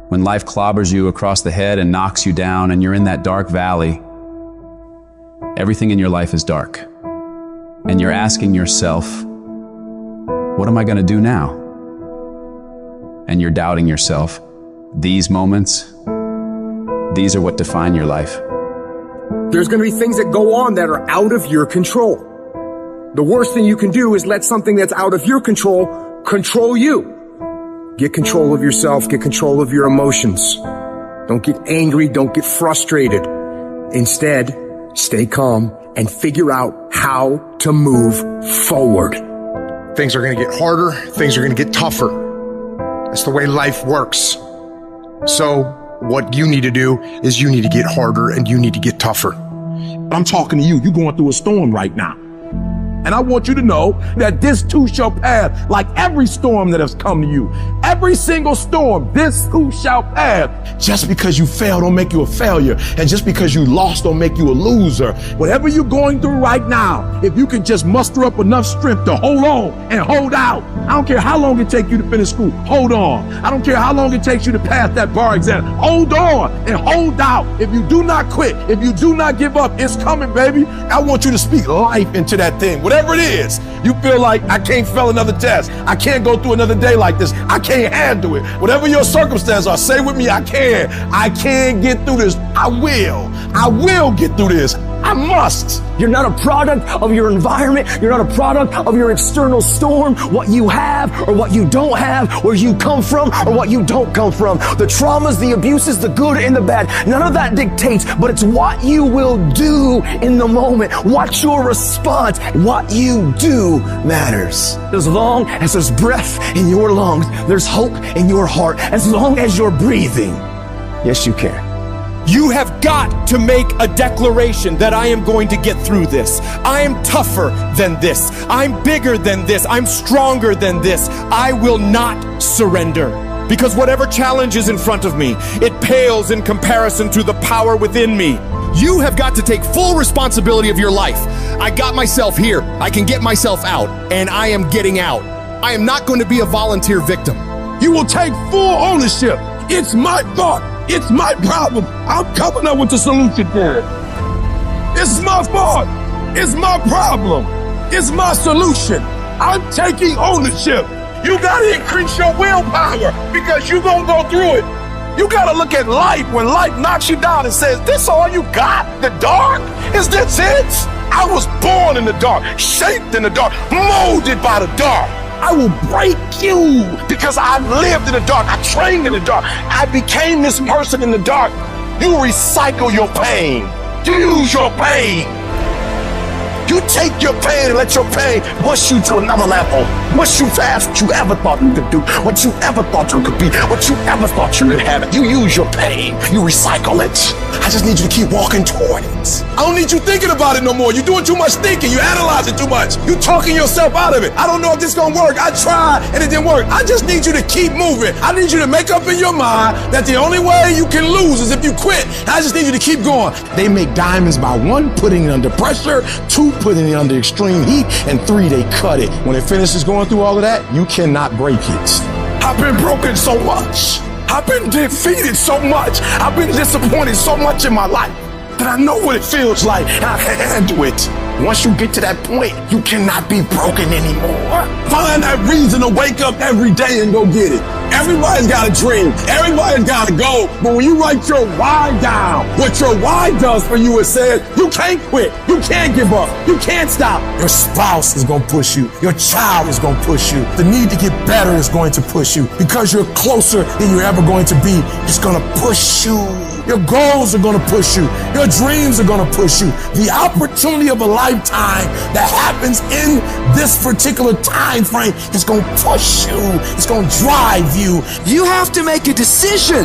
When life clobbers you across the head and knocks you down and you're in that dark valley, everything in your life is dark. And you're asking yourself, what am I going to do now? And you're doubting yourself. These moments, these are what define your life. There's going to be things that go on that are out of your control. The worst thing you can do is let something that's out of your control control you. Get control of yourself, get control of your emotions. Don't get angry, don't get frustrated. Instead, stay calm and figure out how to move forward. Things are going to get harder, things are going to get tougher. That's the way life works. So what you need to do is you need to get harder and you need to get tougher. I'm talking to you. You're going through a storm right now. And I want you to know that this too shall pass, like every storm that has come to you. Every single storm, this too shall pass. Just because you fail don't make you a failure. And just because you lost don't make you a loser. Whatever you're going through right now, if you can just muster up enough strength to hold on and hold out. I don't care how long it takes you to finish school, hold on. I don't care how long it takes you to pass that bar exam. Hold on and hold out. If you do not quit, if you do not give up, it's coming, baby. I want you to speak life into that thing. Whatever it is, you feel like I can't fail another test. I can't go through another day like this. I can't handle it. Whatever your circumstances are, say with me, I can. I can get through this. I will get through this. I must. You're not a product of your environment. You're not a product of your external storm, what you have or what you don't have, where you come from or what you don't come from. The traumas, the abuses, the good and the bad, none of that dictates, but it's what you will do in the moment. What's your response? What you do matters. As long as there's breath in your lungs, there's hope in your heart. As long as you're breathing, yes, you can. You have got to make a declaration that I am going to get through this. I am tougher than this. I'm bigger than this. I'm stronger than this. I will not surrender. Because whatever challenge is in front of me, it pales in comparison to the power within me. You have got to take full responsibility of your life. I got myself here. I can get myself out, and I am getting out. I am not going to be a volunteer victim. You will take full ownership. It's my thought. It's my problem. I'm coming up with the solution for it. It's my fault. It's my problem. It's my solution. I'm taking ownership. You gotta increase your willpower because you're gonna go through it. You gotta look at life when life knocks you down and says, this all you got? The dark? Is this it? I was born in the dark, shaped in the dark, molded by the dark. I will break you because I lived in the dark. I trained in the dark. I became this person in the dark. You recycle your pain. You use your pain. You take your pain and let your pain push you to another level. Push you past what you ever thought you could do, what you ever thought you could be, what you ever thought you could have. You use your pain. You recycle it. I just need you to keep walking toward it. I don't need you thinking about it no more. You're doing too much thinking. You analyze it too much. You talking yourself out of it. I don't know if this is gonna work. I tried and it didn't work. I just need you to keep moving. I need you to make up in your mind that the only way you can lose is if you quit. I just need you to keep going. They make diamonds by 1, putting it under pressure, 2, putting it under extreme heat, and 3, they cut it. When it finishes going through all of that, you cannot break it. I've been broken so much. I've been defeated so much. I've been disappointed so much in my life that I know what it feels like. I can handle it. Once you get to that point, you cannot be broken anymore. Find that reason to wake up every day and go get it. Everybody's got a dream. Everybody's got a goal. But when you write your why down, what your why does for you is says, you can't quit. You can't give up. You can't stop. Your spouse is going to push you. Your child is going to push you. The need to get better is going to push you. Because you're closer than you're ever going to be, it's going to push you. Your goals are going to push you. Your dreams are going to push you. The opportunity of a lifetime that happens in this particular time frame is going to push you. It's going to drive you. You have to make a decision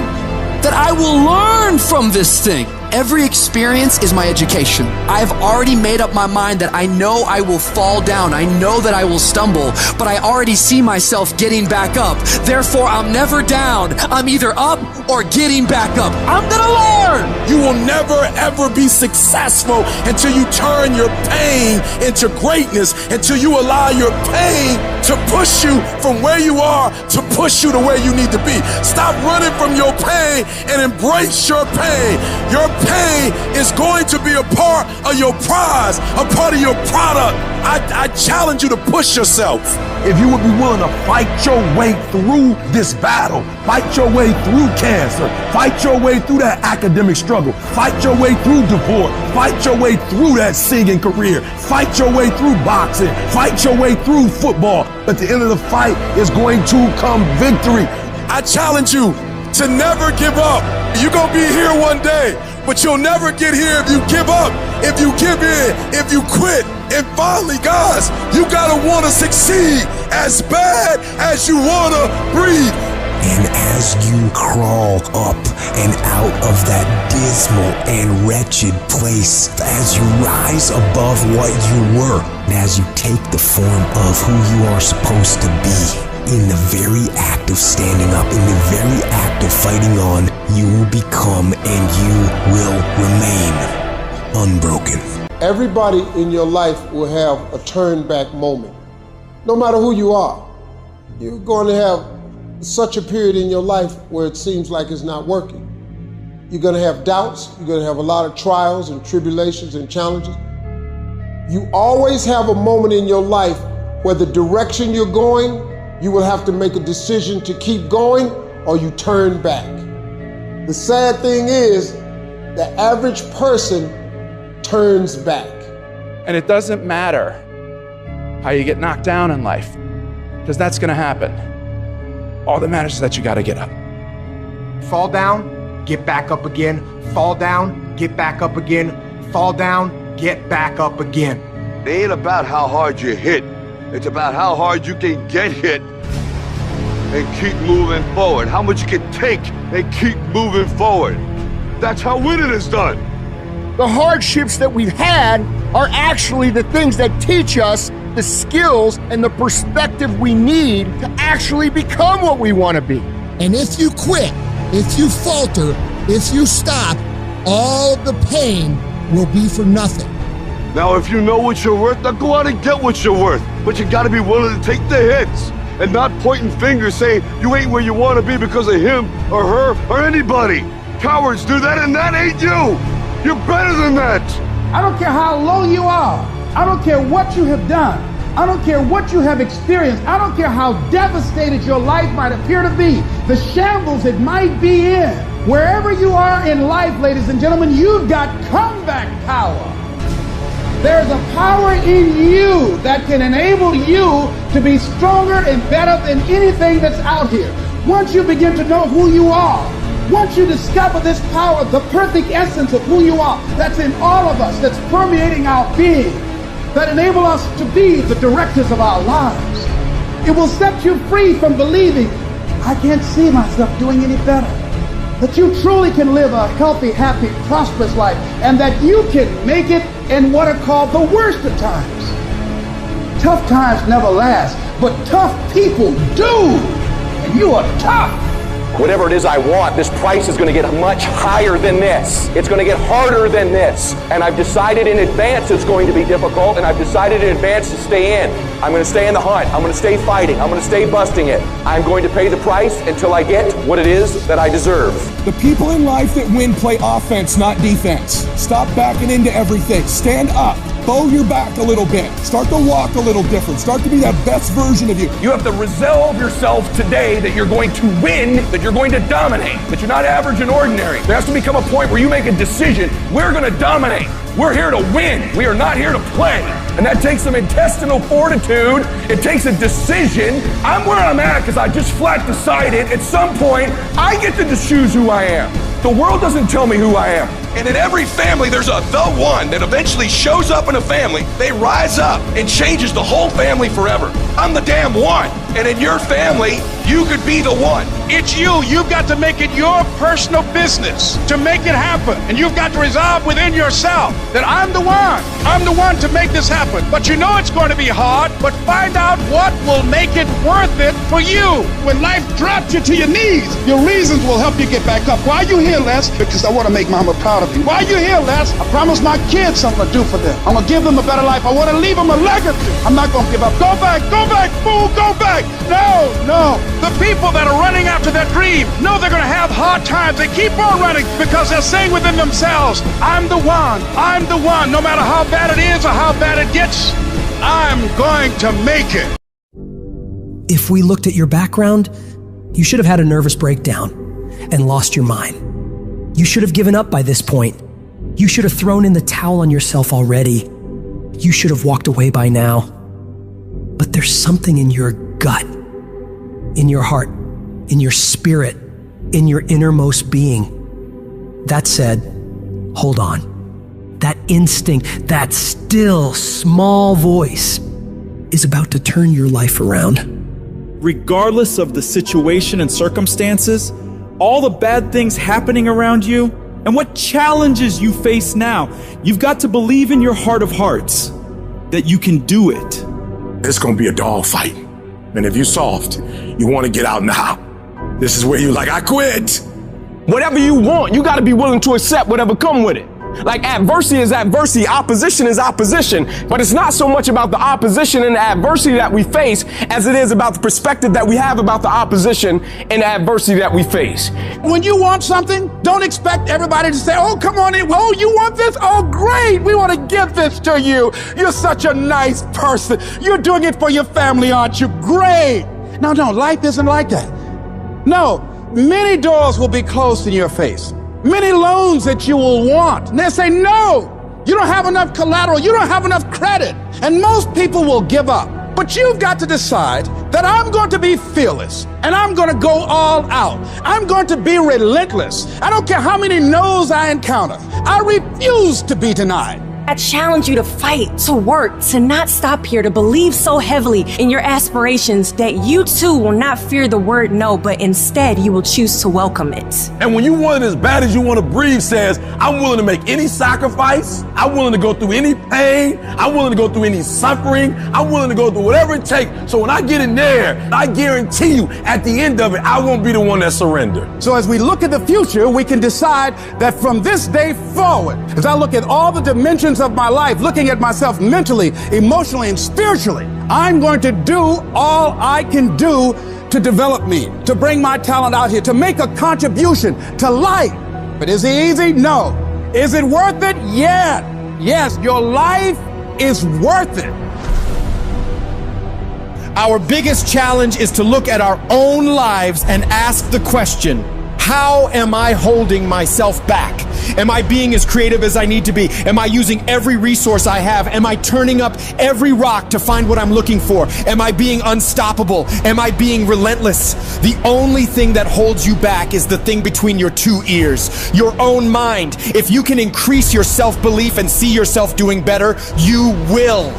that I will learn from this thing. Every experience is my education. I have already made up my mind that I know I will fall down. I know that I will stumble, but I already see myself getting back up. Therefore, I'm never down. I'm either up or getting back up. I'm gonna learn. You will never ever be successful until you turn your pain into greatness, until you allow your pain to push you from where you are to push you to where you need to be. Stop Stop running from your pain and embrace your pain. Your pain is going to be a part of your prize, a part of your product. I challenge you to push yourself. If you would be willing to fight your way through this battle, fight your way through cancer, fight your way through that academic struggle, fight your way through divorce, fight your way through that singing career, fight your way through boxing, fight your way through football. At the end of the fight is going to come victory. I challenge you to never give up. You're going to be here one day, but you'll never get here if you give up, if you give in, if you quit. And finally, guys, you gotta want to succeed as bad as you want to breathe. And as you crawl up and out of that dismal and wretched place, as you rise above what you were, and as you take the form of who you are supposed to be, in the very act of standing up, in the very act of fighting on, you will become and you will remain unbroken. Everybody in your life will have a turn back moment. No matter who you are, you're going to have such a period in your life where it seems like it's not working. You're going to have doubts. You're going to have a lot of trials and tribulations and challenges. You always have a moment in your life where the direction you're going, you will have to make a decision to keep going or you turn back. The sad thing is, the average person turns back. And it doesn't matter how you get knocked down in life, because that's going to happen. All that matters is that you got to get up. Fall down, get back up again. Fall down, get back up again. Fall down, get back up again. It ain't about how hard you hit. It's about how hard you can get hit and keep moving forward. How much you can take and keep moving forward. That's how winning is done. The hardships that we've had are actually the things that teach us the skills and the perspective we need to actually become what we want to be. And if you quit, if you falter, if you stop, all the pain will be for nothing. Now, if you know what you're worth, now go out and get what you're worth. But you gotta be willing to take the hits and not pointing fingers saying you ain't where you want to be because of him or her or anybody. Cowards do that, and that ain't you. You're better than that. I don't care how low you are. I don't care what you have done. I don't care what you have experienced. I don't care how devastated your life might appear to be, the shambles it might be in. Wherever you are in life, ladies and gentlemen, you've got comeback power. There's a power in you that can enable you to be stronger and better than anything that's out here. Once you begin to know who you are, once you discover this power, the perfect essence of who you are, that's in all of us, that's permeating our being, that enable us to be the directors of our lives, it will set you free from believing, I can't see myself doing any better. That you truly can live a healthy, happy, prosperous life, and that you can make it in what are called the worst of times. Tough times never last, but tough people do, and you are tough. Whatever it is I want, this price is going to get much higher than this. It's going to get harder than this. And I've decided in advance it's going to be difficult, and I've decided in advance to stay in. I'm going to stay in the hunt. I'm going to stay fighting. I'm going to stay busting it. I'm going to pay the price until I get what it is that I deserve. The people in life that win play offense, not defense. Stop backing into everything. Stand up. Bow your back a little bit. Start to walk a little different. Start to be that best version of you. You have to resolve yourself today that you're going to win, that you're going to dominate, that you're not average and ordinary. There has to become a point where you make a decision. We're going to dominate. We're here to win. We are not here to play. And that takes some intestinal fortitude. It takes a decision. I'm where I'm at because I just flat decided at some point I get to choose who I am. The world doesn't tell me who I am. And in every family, there's the one that eventually shows up in a family. They rise up and changes the whole family forever. I'm the damn one. And in your family, you could be the one. It's you. You've got to make it your personal business to make it happen. And you've got to resolve within yourself that I'm the one. I'm the one to make this happen. But you know it's going to be hard, but find out what will make it worth it for you. When life drops you to your knees, your reasons will help you get back up. Why are you here, Les? Because I want to make Mama proud out of me. Why are you here, Les? I promised my kids something to do for them. I'm gonna give them a better life. I want to leave them a legacy. I'm not gonna give up. Go back, fool, go back. No. The people that are running after that dream know they're gonna have hard times. They keep on running because they're saying within themselves, I'm the one. No matter how bad it is or how bad it gets, I'm going to make it. If we looked at your background, you should have had a nervous breakdown and lost your mind. You should have given up by this point. You should have thrown in the towel on yourself already. You should have walked away by now. But there's something in your gut, in your heart, in your spirit, in your innermost being that said, hold on. That instinct, that still small voice is about to turn your life around. Regardless of the situation and circumstances, all the bad things happening around you, and what challenges you face now, you've got to believe in your heart of hearts that you can do it. It's gonna be a dog fight. And if you're soft, you wanna get out now. This is where you're like, I quit. Whatever you want, you gotta be willing to accept whatever come with it. Like adversity is adversity, opposition is opposition, but it's not so much about the opposition and the adversity that we face as it is about the perspective that we have about the opposition and the adversity that we face. When you want something, don't expect everybody to say, oh, come on in. Oh, you want this? Oh, great. We want to give this to you. You're such a nice person. You're doing it for your family, aren't you? Great. No, life isn't like that. No, many doors will be closed in your face. Many loans that you will want. And they'll say, no, you don't have enough collateral. You don't have enough credit. And most people will give up. But you've got to decide that I'm going to be fearless and I'm going to go all out. I'm going to be relentless. I don't care how many no's I encounter. I refuse to be denied. I challenge you to fight, to work, to not stop here, to believe so heavily in your aspirations that you too will not fear the word no, but instead you will choose to welcome it. And when you want it as bad as you want to breathe says, I'm willing to make any sacrifice. I'm willing to go through any pain. I'm willing to go through any suffering. I'm willing to go through whatever it takes. So when I get in there, I guarantee you at the end of it, I won't be the one that surrendered. So as we look at the future, we can decide that from this day forward, as I look at all the dimensions of my life, looking at myself mentally, emotionally, and spiritually, I'm going to do all I can do to develop me, to bring my talent out here, to make a contribution to life. But is it easy? No. Is it worth it? Yeah. Yes, your life is worth it. Our biggest challenge is to look at our own lives and ask the question, how am I holding myself back? Am I being as creative as I need to be? Am I using every resource I have? Am I turning up every rock to find what I'm looking for? Am I being unstoppable? Am I being relentless? The only thing that holds you back is the thing between your two ears, your own mind. If you can increase your self-belief and see yourself doing better, you will.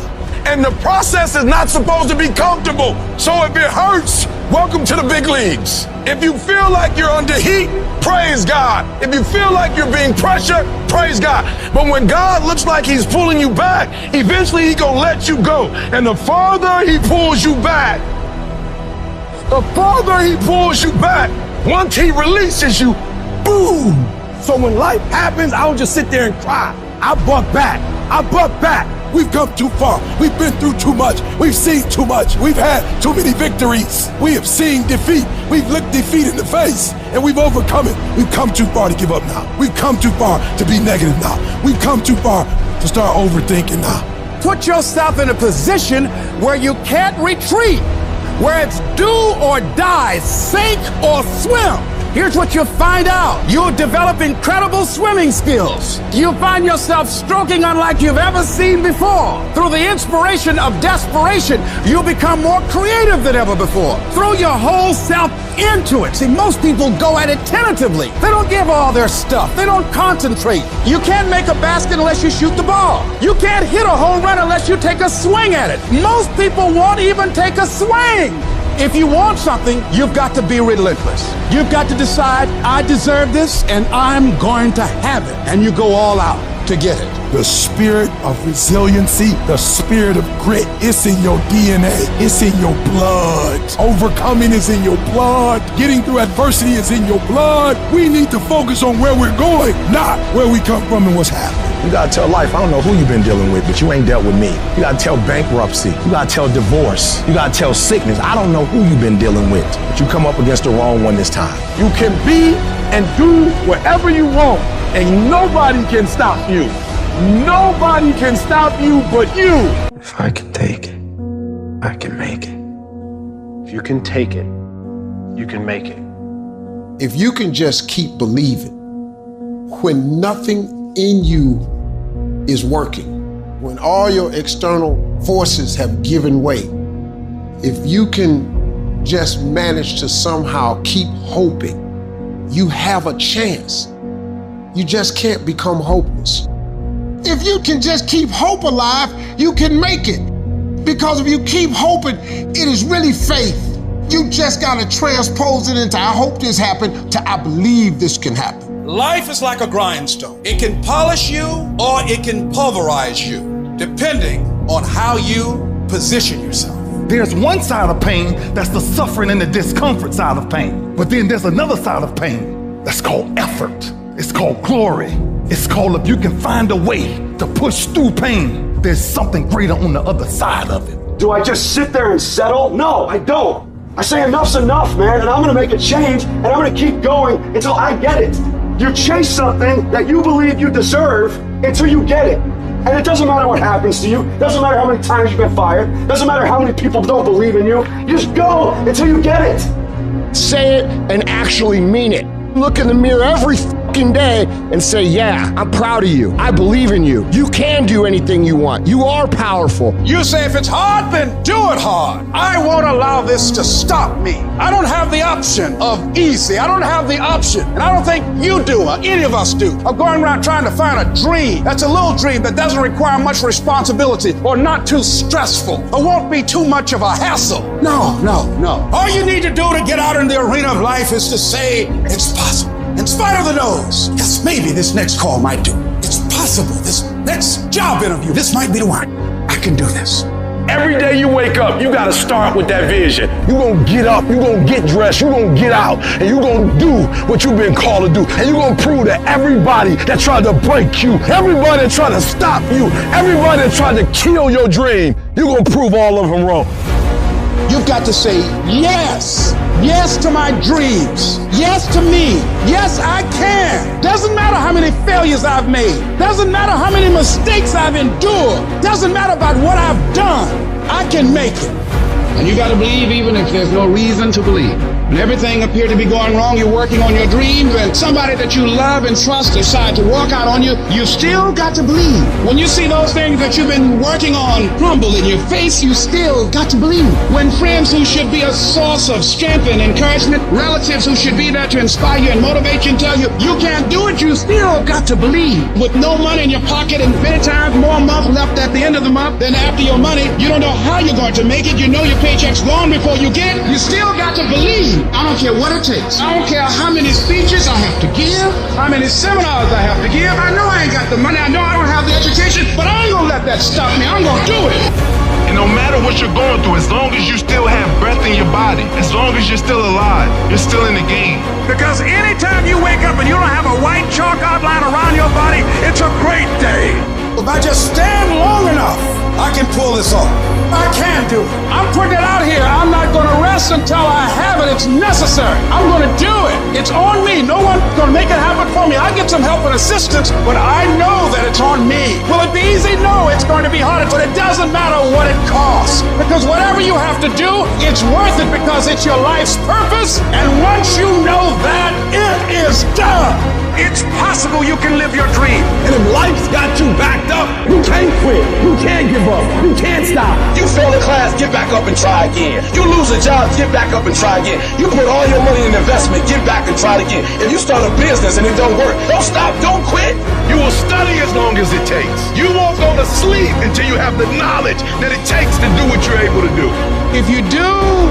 And the process is not supposed to be comfortable. So if it hurts, welcome to the big leagues. If you feel like you're under heat, praise God. If you feel like you're being pressured, praise God. But when God looks like he's pulling you back, eventually he's gonna let you go. And the farther he pulls you back, once he releases you, boom. So when life happens, I don't just sit there and cry. I buck back. We've come too far. We've been through too much. We've seen too much. We've had too many victories. We have seen defeat. We've looked defeat in the face and we've overcome it. We've come too far to give up now. We've come too far to be negative now. We've come too far to start overthinking now. Put yourself in a position where you can't retreat, where it's do or die, sink or swim. Here's what you'll find out. You'll develop incredible swimming skills. You'll find yourself stroking unlike you've ever seen before. Through the inspiration of desperation, you'll become more creative than ever before. Throw your whole self into it. See, most people go at it tentatively. They don't give all their stuff. They don't concentrate. You can't make a basket unless you shoot the ball. You can't hit a home run unless you take a swing at it. Most people won't even take a swing. If you want something, you've got to be relentless. You've got to decide, I deserve this and I'm going to have it. And you go all out to get it. The spirit of resiliency, the spirit of grit, it's in your DNA, it's in your blood. Overcoming is in your blood. Getting through adversity is in your blood. We need to focus on where we're going, not where we come from and what's happening. You gotta tell life, I don't know who you've been dealing with, but you ain't dealt with me. You gotta tell bankruptcy. You gotta tell divorce. You gotta tell sickness. I don't know who you've been dealing with, but you come up against the wrong one this time. You can be and do whatever you want, and nobody can stop you. Nobody can stop you but you. If I can take it, I can make it. If you can take it, you can make it. If you can just keep believing, when nothing in you is working, when all your external forces have given way, if you can just manage to somehow keep hoping, you have a chance. You just can't become hopeless. If you can just keep hope alive, you can make it. Because if you keep hoping, it is really faith. You just gotta transpose it into I hope this happened to I believe this can happen. Life is like a grindstone. It can polish you or it can pulverize you, depending on how you position yourself. There's one side of pain that's the suffering and the discomfort side of pain. But then there's another side of pain that's called effort. It's called glory. It's called if you can find a way to push through pain, there's something greater on the other side of it. Do I just sit there and settle? No, I don't. I say enough's enough, man, and I'm gonna make a change, and I'm gonna keep going until I get it. You chase something that you believe you deserve until you get it. And it doesn't matter what happens to you. Doesn't matter how many times you've been fired. Doesn't matter how many people don't believe in you. You just go until you get it. Say it and actually mean it. Look in the mirror every fucking day and say, yeah, I'm proud of you. I believe in you. You can do anything you want. You are powerful. You say if it's hard, then do it hard. I won't allow this to stop me. I don't have the option of easy. I don't have the option, and I don't think you do, or any of us do, of going around trying to find a dream that's a little dream that doesn't require much responsibility or not too stressful or won't be too much of a hassle. No. All you need to do to get out in the arena of life is to say it's possible. In spite of the no's, yes, maybe this next call might do. It's possible. This next job interview, this might be the one. I can do this. Every day you wake up, you gotta start with that vision. You gonna get up, you gonna get dressed, you gonna get out, and you gonna do what you've been called to do. And you gonna prove to everybody that tried to break you, everybody that tried to stop you, everybody that tried to kill your dream, you gonna prove all of them wrong. You've got to say yes. Yes to my dreams. Yes to me. Yes, I can. Doesn't matter how many failures I've made. Doesn't matter how many mistakes I've endured. Doesn't matter about what I've done. I can make it. And you got to believe even if there's no reason to believe. When everything appeared to be going wrong, you're working on your dreams, and somebody that you love and trust decide to walk out on you, you still got to believe. When you see those things that you've been working on crumble in your face, you still got to believe. When friends who should be a source of strength and encouragement, relatives who should be there to inspire you and motivate you and tell you you can't do it, you still got to believe. With no money in your pocket and many times more month left at the end of the month than after your money, you don't know how you're going to make it. You know your paycheck's gone before you get it. You still got to believe. I don't care what it takes. I don't care how many speeches I have to give, how many seminars I have to give. I know I ain't got the money. I know I don't have the education, but I ain't gonna let that stop me. I'm gonna do it. And no matter what you're going through, as long as you still have breath in your body, as long as you're still alive, you're still in the game. Because anytime you wake up and you don't have a white chalk outline around your body, it's a great day. If I just stand long enough, I can pull this off. I can do it. I'm putting it out here. I'm not going to rest until I have it. It's necessary. I'm going to do it. It's on me. No one's going to make it happen for me. I get some help and assistance, but I know that it's on me. Will it be easy? No, it's going to be harder, but it doesn't matter what it costs. Because whatever you have to do, it's worth it because it's your life's purpose. And once you know that, it is done. It's possible you can live your dream. And if life's got you backed up, you can't quit. You can't give up. You can't stop. You fail in class, get back up and try again. You lose a job, get back up and try again. You put all your money in investment, get back and try it again. If you start a business and it don't work, don't stop, don't quit. You will study as long as it takes. You won't go to sleep until you have the knowledge that it takes to do what you're able to do. If you do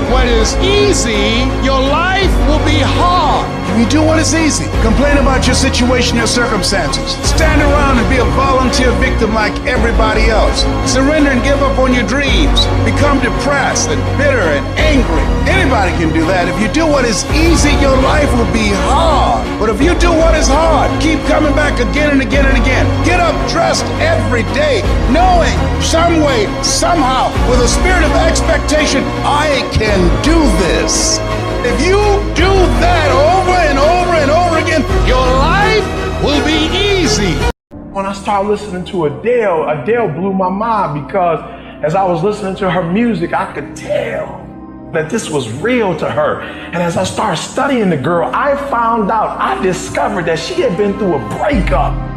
what is easy, your life will be hard. you do what is easy, complain about your situation, your circumstances, stand around and be a volunteer victim like everybody else, surrender and give up on your dreams, become depressed and bitter and angry, anybody can do that. If you do what is easy, your life will be hard. But if you do what is hard, keep coming back again and again and again. Get up dressed every day, knowing some way, somehow, with a spirit of expectation, I can do this. If you do that over and over and over again, your life will be easy. When I started listening to Adele blew my mind because as I was listening to her music, I could tell that this was real to her. And as I started studying the girl, I discovered that she had been through a breakup.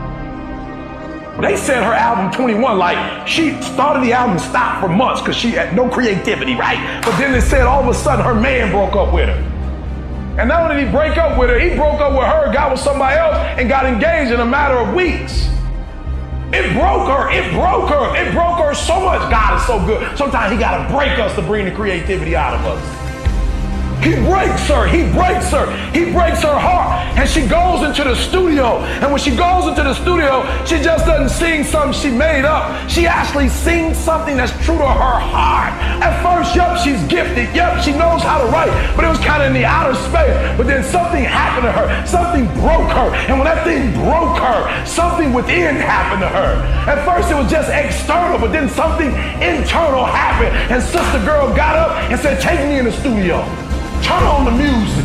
They said her album 21, like she started the album, stopped for months because she had no creativity, right? But then they said all of a sudden her man broke up with her. And not only did he break up with her, he broke up with her, got with somebody else, and got engaged in a matter of weeks. It broke her, it broke her, it broke her so much. God is so good. Sometimes he gotta break us to bring the creativity out of us. He breaks her, he breaks her, he breaks her heart. And she goes into the studio. And when she goes into the studio, she just doesn't sing something she made up. She actually sings something that's true to her heart. At first, yup, she's gifted. Yup, she knows how to write. But it was kind of in the outer space. But then something happened to her. Something broke her. And when that thing broke her, something within happened to her. At first, it was just external. But then something internal happened. And Sister Girl got up and said, take me in the studio. Turn on the music.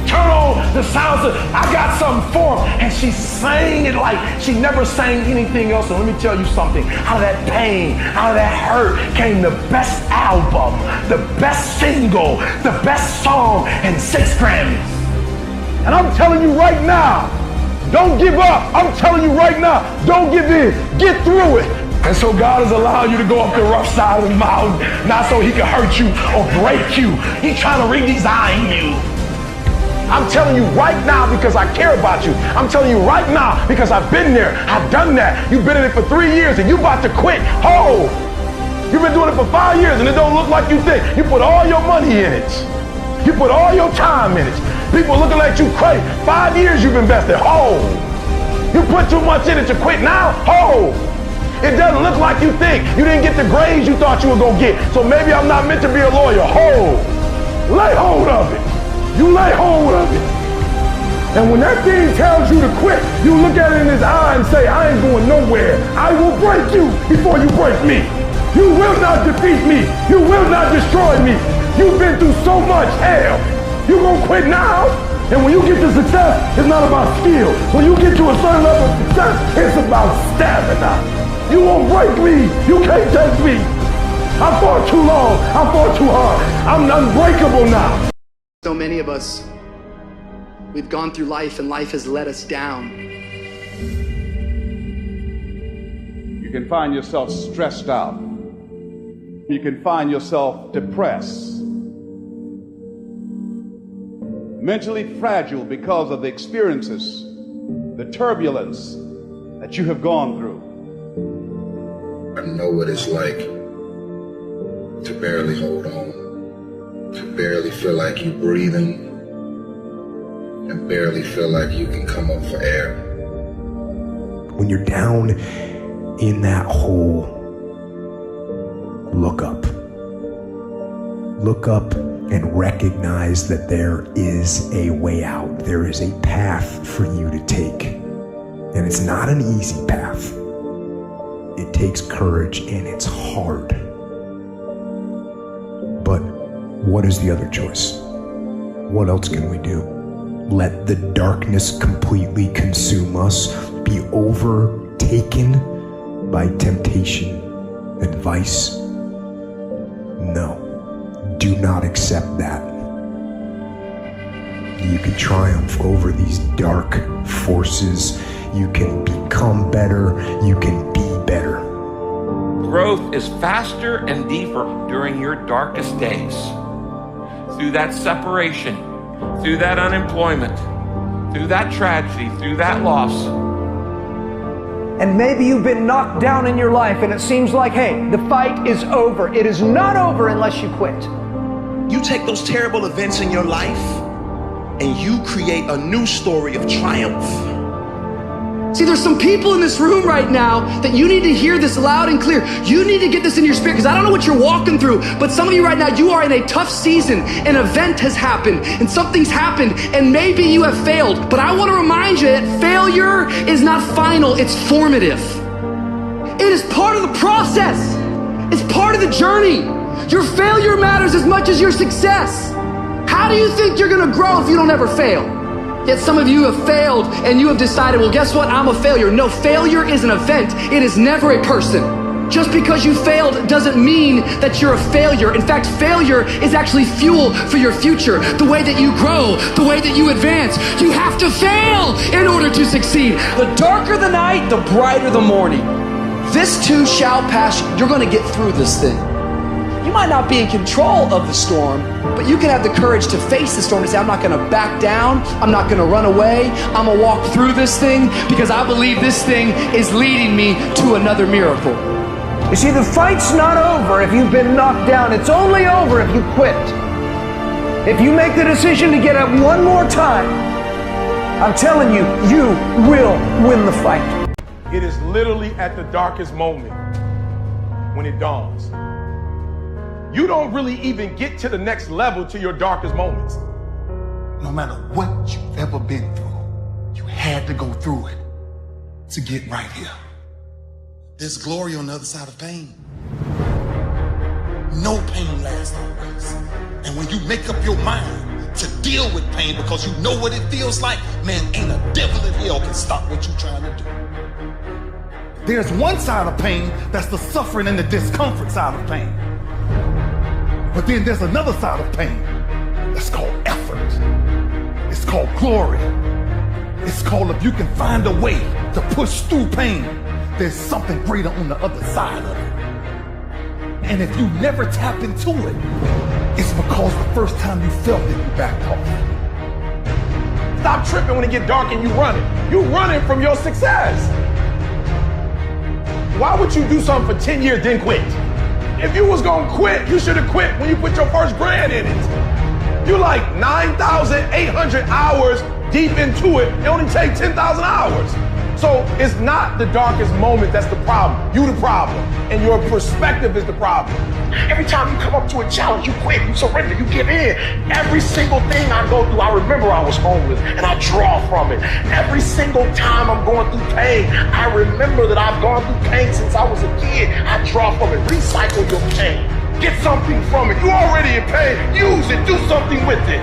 Turn on the sounds of, I got something for her. And she sang it like she never sang anything else. And let me tell you something. Out of that pain, out of that hurt came the best album, the best single, the best song, and 6 Grammys. And I'm telling you right now, don't give up. I'm telling you right now, don't give in. Get through it. And so God has allowed you to go up the rough side of the mountain, not so he can hurt you or break you. He's trying to redesign you. I'm telling you right now because I care about you. I'm telling you right now because I've been there. I've done that. You've been in it for 3 years and you about to quit. Oh, you've been doing it for 5 years and it don't look like you think. You put all your money in it. You put all your time in it. People looking at you crazy. 5 years you've invested. Oh, you put too much in it to quit now. Oh. It doesn't look like you think. You didn't get the grades you thought you were going to get. So maybe I'm not meant to be a lawyer. Hold. Lay hold of it. You lay hold of it. And when that thing tells you to quit, you look at it in his eye and say, I ain't going nowhere. I will break you before you break me. You will not defeat me. You will not destroy me. You've been through so much hell. You going to quit now? And when you get to success, it's not about skill. When you get to a certain level of success, it's about stamina. You won't break me. You can't take me. I fought too long. I fought too hard. I'm unbreakable now. So many of us, we've gone through life and life has let us down. You can find yourself stressed out. You can find yourself depressed. Mentally fragile because of the experiences, the turbulence that you have gone through. I know what it's like to barely hold on, to barely feel like you're breathing, and barely feel like you can come up for air. When you're down in that hole, look up. Look up and recognize that there is a way out. There is a path for you to take. And it's not an easy path. It takes courage and it's hard. But what is the other choice? What else can we do? Let the darkness completely consume us, be overtaken by temptation and vice? No, do not accept that. You can triumph over these dark forces. You can become better. You can be better. Growth is faster and deeper during your darkest days. Through that separation, through that unemployment, through that tragedy, through that loss. And maybe you've been knocked down in your life and it seems like, hey, the fight is over. It is not over unless you quit. You take those terrible events in your life and you create a new story of triumph. See, there's some people in this room right now that you need to hear this loud and clear. You need to get this in your spirit, because I don't know what you're walking through, but some of you right now, you are in a tough season. An event has happened and something's happened, and maybe you have failed. But I want to remind you that failure is not final, it's formative. It is part of the process. It's part of the journey. Your failure matters as much as your success. How do you think you're gonna grow if you don't ever fail? Yet some of you have failed and you have decided, well, guess what? I'm a failure. No, failure is an event. It is never a person. Just because you failed doesn't mean that you're a failure. In fact, failure is actually fuel for your future. The way that you grow, the way that you advance. You have to fail in order to succeed. The darker the night, the brighter the morning. This too shall pass. You're going to get through this thing. You might not be in control of the storm, but you can have the courage to face the storm and say, I'm not going to back down. I'm not going to run away. I'm going to walk through this thing because I believe this thing is leading me to another miracle. You see, the fight's not over if you've been knocked down. It's only over if you quit. If you make the decision to get up one more time, I'm telling you, you will win the fight. It is literally at the darkest moment when it dawns. You don't really even get to the next level to your darkest moments. No matter what you've ever been through, you had to go through it to get right here. There's glory on the other side of pain. No pain lasts always. And when you make up your mind to deal with pain because you know what it feels like, man, ain't a devil in hell can stop what you're trying to do. There's one side of pain that's the suffering and the discomfort side of pain. But then there's another side of pain that's called effort. It's called glory. It's called if you can find a way to push through pain, there's something greater on the other side of it. And if you never tap into it, it's because the first time you felt it, you backed off. Stop tripping when it get dark and you running. You running from your success. Why would you do something for 10 years then quit? If you was gonna quit, you should have quit when you put your first grand in it. You're like 9,800 hours deep into it. It only takes 10,000 hours. So it's not the darkest moment that's the problem. You the problem. And your perspective is the problem. Every time you come up to a challenge, you quit, you surrender, you give in. Every single thing I go through, I remember I was homeless and I draw from it. Every single time I'm going through pain, I remember that I've gone through pain since I was a kid. I draw from it. Recycle your pain. Get something from it. You're already in pain. Use it. Do something with it.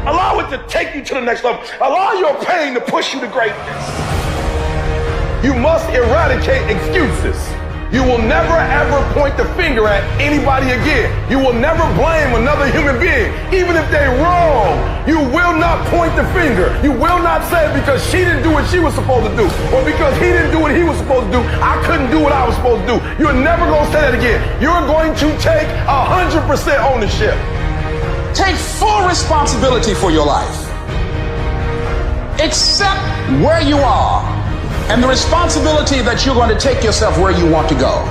Allow it to take you to the next level. Allow your pain to push you to greatness. You must eradicate excuses. You will never ever point the finger at anybody again. You will never blame another human being, even if they're wrong. You will not point the finger. You will not say because she didn't do what she was supposed to do, or because he didn't do what he was supposed to do, I couldn't do what I was supposed to do. You're never going to say that again. You're going to take 100% ownership. Take full responsibility for your life. Accept where you are and the responsibility that you're going to take yourself where you want to go.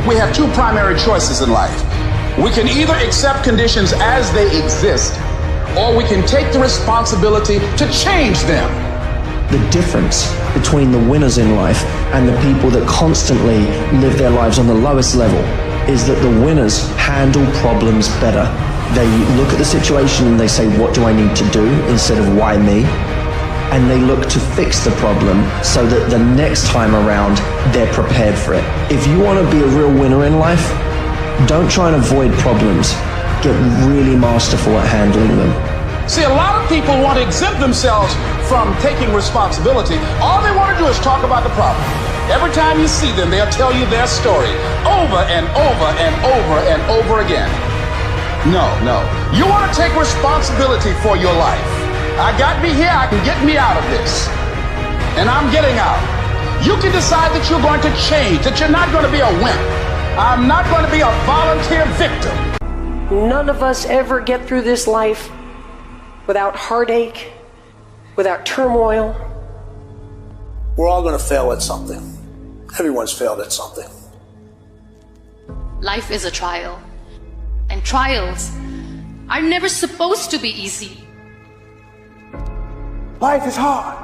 We have two primary choices in life. We can either accept conditions as they exist, or we can take the responsibility to change them. The difference between the winners in life and the people that constantly live their lives on the lowest level is that the winners handle problems better. They look at the situation and they say, what do I need to do, instead of why me? And they look to fix the problem so that the next time around, they're prepared for it. If you want to be a real winner in life, don't try and avoid problems. Get really masterful at handling them. See, a lot of people want to exempt themselves from taking responsibility. All they want to do is talk about the problem. Every time you see them, they'll tell you their story over and over and over and over again. No. You want to take responsibility for your life. I got me here, I can get me out of this. And I'm getting out. You can decide that you're going to change, that you're not going to be a wimp. I'm not going to be a volunteer victim. None of us ever get through this life without heartache, without turmoil. We're all going to fail at something. Everyone's failed at something. Life is a trial. And trials are never supposed to be easy. Life is hard.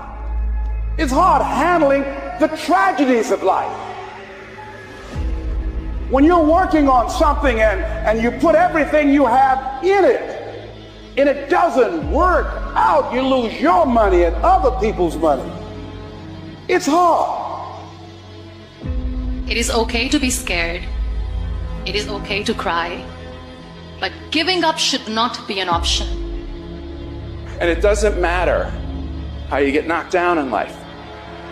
It's hard handling the tragedies of life. When you're working on something and you put everything you have in it, and it doesn't work out, you lose your money and other people's money. It's hard. It is okay to be scared. It is okay to cry. But giving up should not be an option. And it doesn't matter how you get knocked down in life,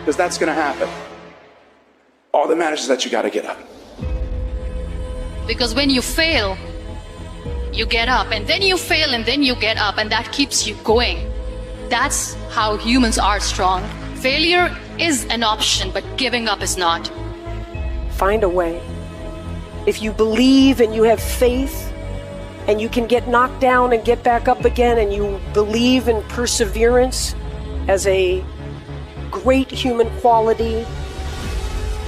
because that's going to happen. All that matters is that you got to get up. Because when you fail, you get up, and then you fail, and then you get up, and that keeps you going. That's how humans are strong. Failure is an option, but giving up is not. Find a way. If you believe and you have faith, and you can get knocked down and get back up again, and you believe in perseverance as a great human quality,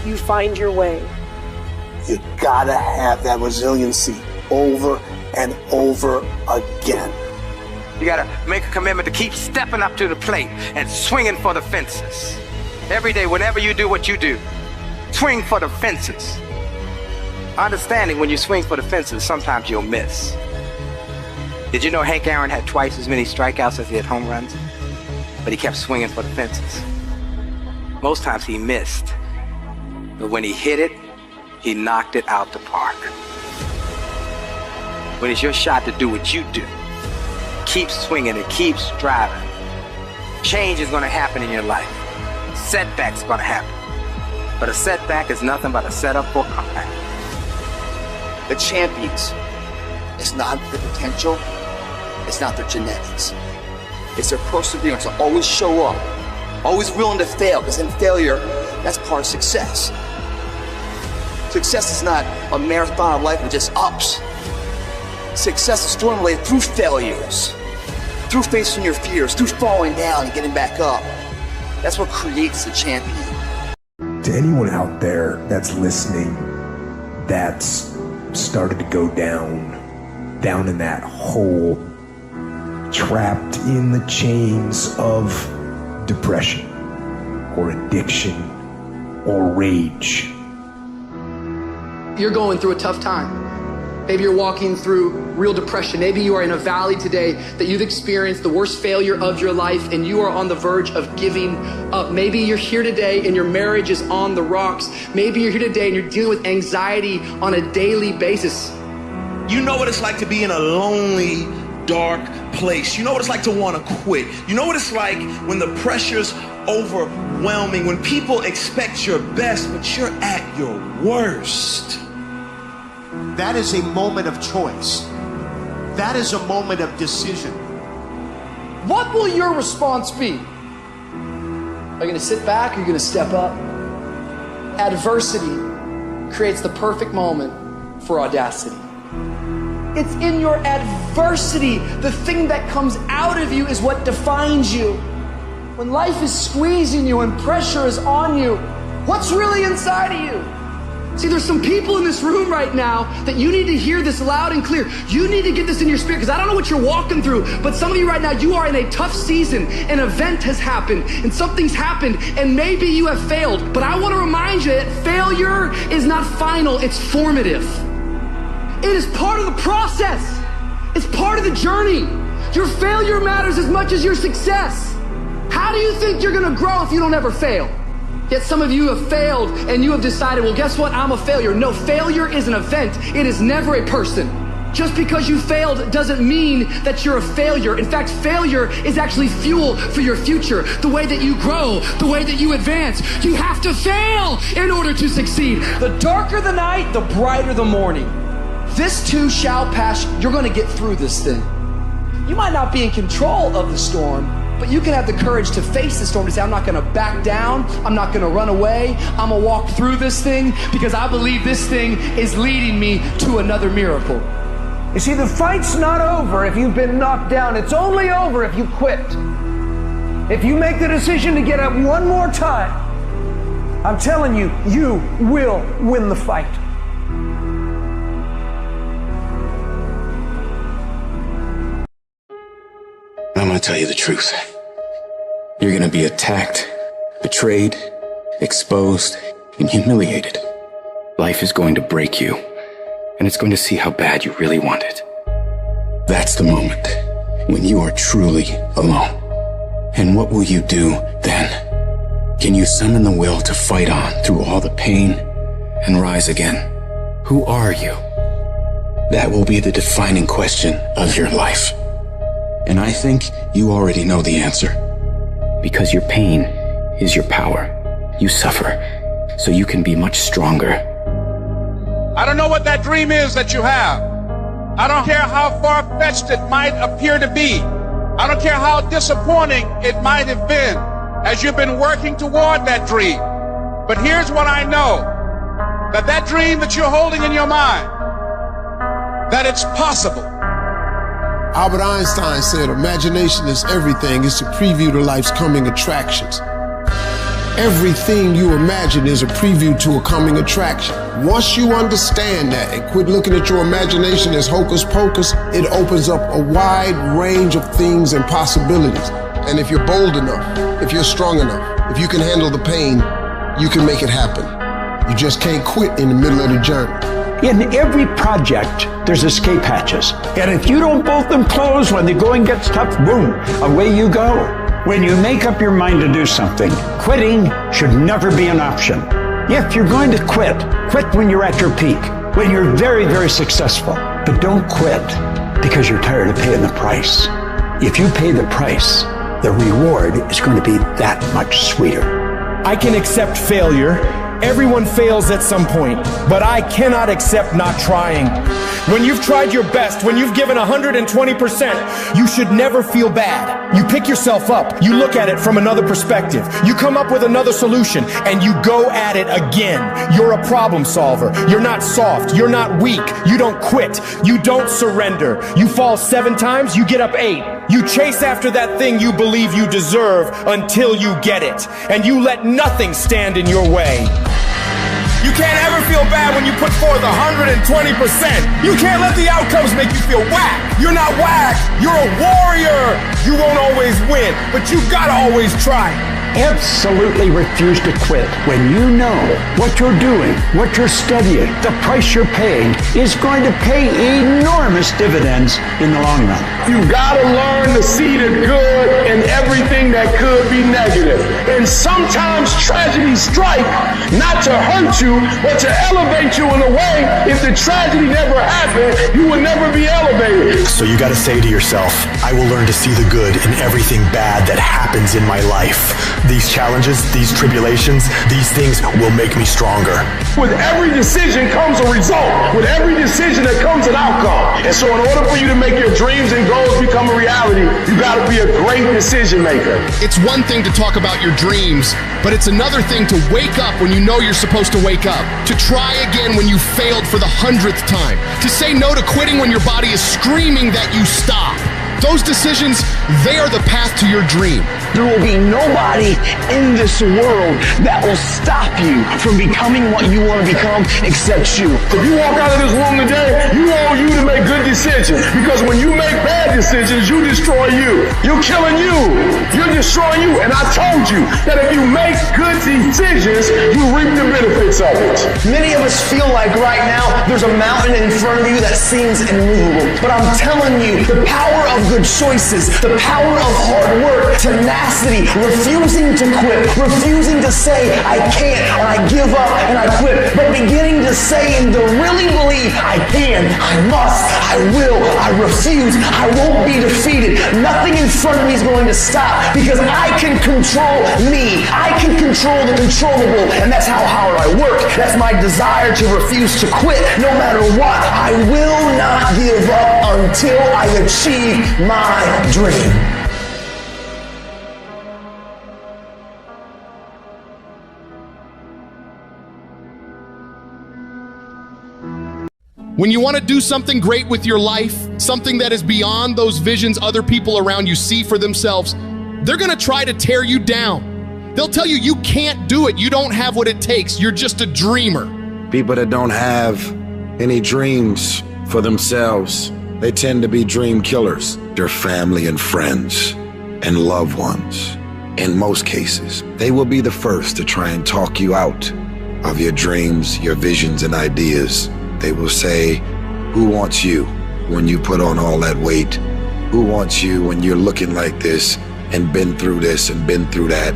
you find your way. You gotta have that resiliency over and over again. You gotta make a commitment to keep stepping up to the plate and swinging for the fences. Every day, whenever you do what you do, swing for the fences. Understanding when you swing for the fences, sometimes you'll miss. Did you know Hank Aaron had twice as many strikeouts as he had home runs? But he kept swinging for the fences. Most times he missed. But when he hit it, he knocked it out the park. When it's your shot to do what you do, keep swinging and keep striving. Change is gonna happen in your life. Setbacks gonna happen. But a setback is nothing but a setup for a comeback. The champions, it's not their potential, it's not their genetics. It's their perseverance to always show up, always willing to fail, because in failure, that's part of success. Success is not a marathon of life with just ups. Success is formulated through failures, through facing your fears, through falling down and getting back up. That's what creates the champion. To anyone out there that's listening, that's started to go down in that hole, trapped in the chains of depression or addiction or rage. You're going through a tough time. Maybe you're walking through real depression. Maybe you are in a valley today that you've experienced the worst failure of your life and you are on the verge of giving up. Maybe you're here today and your marriage is on the rocks. Maybe you're here today and you're dealing with anxiety on a daily basis. You know what it's like to be in a lonely, dark place. You know what it's like to want to quit. You know what it's like when the pressure's overwhelming, when people expect your best, but you're at your worst. That is a moment of choice. That is a moment of decision. What will your response be? Are you going to sit back or are you going to step up? Adversity creates the perfect moment for audacity. It's in your adversity, the thing that comes out of you is what defines you. When life is squeezing you and pressure is on you, what's really inside of you? See, there's some people in this room right now that you need to hear this loud and clear. You need to get this in your spirit, because I don't know what you're walking through, but some of you right now, you are in a tough season. An event has happened and something's happened and maybe you have failed. But I want to remind you that failure is not final, it's formative. It is part of the process. It's part of the journey. Your failure matters as much as your success. How do you think you're going to grow if you don't ever fail? Yet some of you have failed and you have decided, well, guess what? I'm a failure. No, failure is an event. It is never a person. Just because you failed doesn't mean that you're a failure. In fact, failure is actually fuel for your future. The way that you grow, the way that you advance. You have to fail in order to succeed. The darker the night, the brighter the morning. This too shall pass. You're going to get through this thing. You might not be in control of the storm, but you can have the courage to face the storm, to say, I'm not going to back down. I'm not going to run away. I'm going to walk through this thing because I believe this thing is leading me to another miracle. You see, the fight's not over if you've been knocked down. It's only over if you quit. If you make the decision to get up one more time, I'm telling you, you will win the fight. I'm gonna tell you the truth. You're gonna be attacked, betrayed, exposed, and humiliated. Life is going to break you, and it's going to see how bad you really want it. That's the moment when you are truly alone. And what will you do then? Can you summon the will to fight on through all the pain and rise again? Who are you? That will be the defining question of your life. And I think you already know the answer. Because your pain is your power. You suffer, so you can be much stronger. I don't know what that dream is that you have. I don't care how far-fetched it might appear to be. I don't care how disappointing it might have been as you've been working toward that dream. But here's what I know, that dream that you're holding in your mind, that it's possible. Albert Einstein said, imagination is everything. It's a preview to life's coming attractions. Everything you imagine is a preview to a coming attraction. Once you understand that and quit looking at your imagination as hocus pocus, it opens up a wide range of things and possibilities. And if you're bold enough, if you're strong enough, if you can handle the pain, you can make it happen. You just can't quit in the middle of the journey. In every project, there's escape hatches. And if you don't bolt them closed when the going gets tough, boom, away you go. When you make up your mind to do something, quitting should never be an option. If you're going to quit when you're at your peak, when you're very, very successful. But don't quit because you're tired of paying the price. If you pay the price, the reward is going to be that much sweeter. I can accept failure. Everyone fails at some point, but I cannot accept not trying. When you've tried your best, when you've given 120%, you should never feel bad. You pick yourself up, you look at it from another perspective, you come up with another solution, and you go at it again. You're a problem solver. You're not soft. You're not weak. You don't quit. You don't surrender. You fall 7 times, you get up 8. You chase after that thing you believe you deserve until you get it, and you let nothing stand in your way. You can't ever feel bad when you put forth 120%. You can't let the outcomes make you feel whack. You're not whack. You're a warrior. You won't always win, but you gotta always try. Absolutely refuse to quit when you know what you're doing, what you're studying, the price you're paying is going to pay enormous dividends in the long run. You gotta learn to see the good in everything that could be negative. And sometimes tragedies strike not to hurt you, but to elevate you in a way. If the tragedy never happened, you would never be elevated. So you gotta say to yourself, I will learn to see the good in everything bad that happens in my life. These challenges, these tribulations, these things will make me stronger. With every decision comes a result. With every decision there comes an outcome. And so in order for you to make your dreams and goals become a reality, you gotta be a great decision maker. It's one thing to talk about your dreams, but it's another thing to wake up when you know you're supposed to wake up. To try again when you failed for the 100th time. To say no to quitting when your body is screaming that you stop. Those decisions, they are the path to your dream. There will be nobody in this world that will stop you from becoming what you want to become except you. If you walk out of this room today, you want you to make good decisions. Because when you make bad decisions, you destroy you. You're killing you. You're destroying you. And I told you that if you make good decisions, you reap the benefits of it. Many of us feel like right now there's a mountain in front of you that seems immovable. But I'm telling you, the power of good choices, the power of hard work, tenacity, refusing to quit, refusing to say I can't and I give up and I quit, but beginning to say and to really believe I can, I must, I will, I refuse, I won't be defeated. Nothing in front of me is going to stop because I can control me. I can control the controllable, and that's how hard I work. That's my desire to refuse to quit no matter what. I will not give up until I achieve my dream. When you want to do something great with your life, something that is beyond those visions other people around you see for themselves, they're going to try to tear you down. They'll tell you you can't do it. You don't have what it takes. You're just a dreamer. People that don't have any dreams for themselves, they tend to be dream killers. Their family and friends and loved ones. In most cases, they will be the first to try and talk you out of your dreams, your visions, and ideas. They will say, who wants you when you put on all that weight? Who wants you when you're looking like this and been through this and been through that?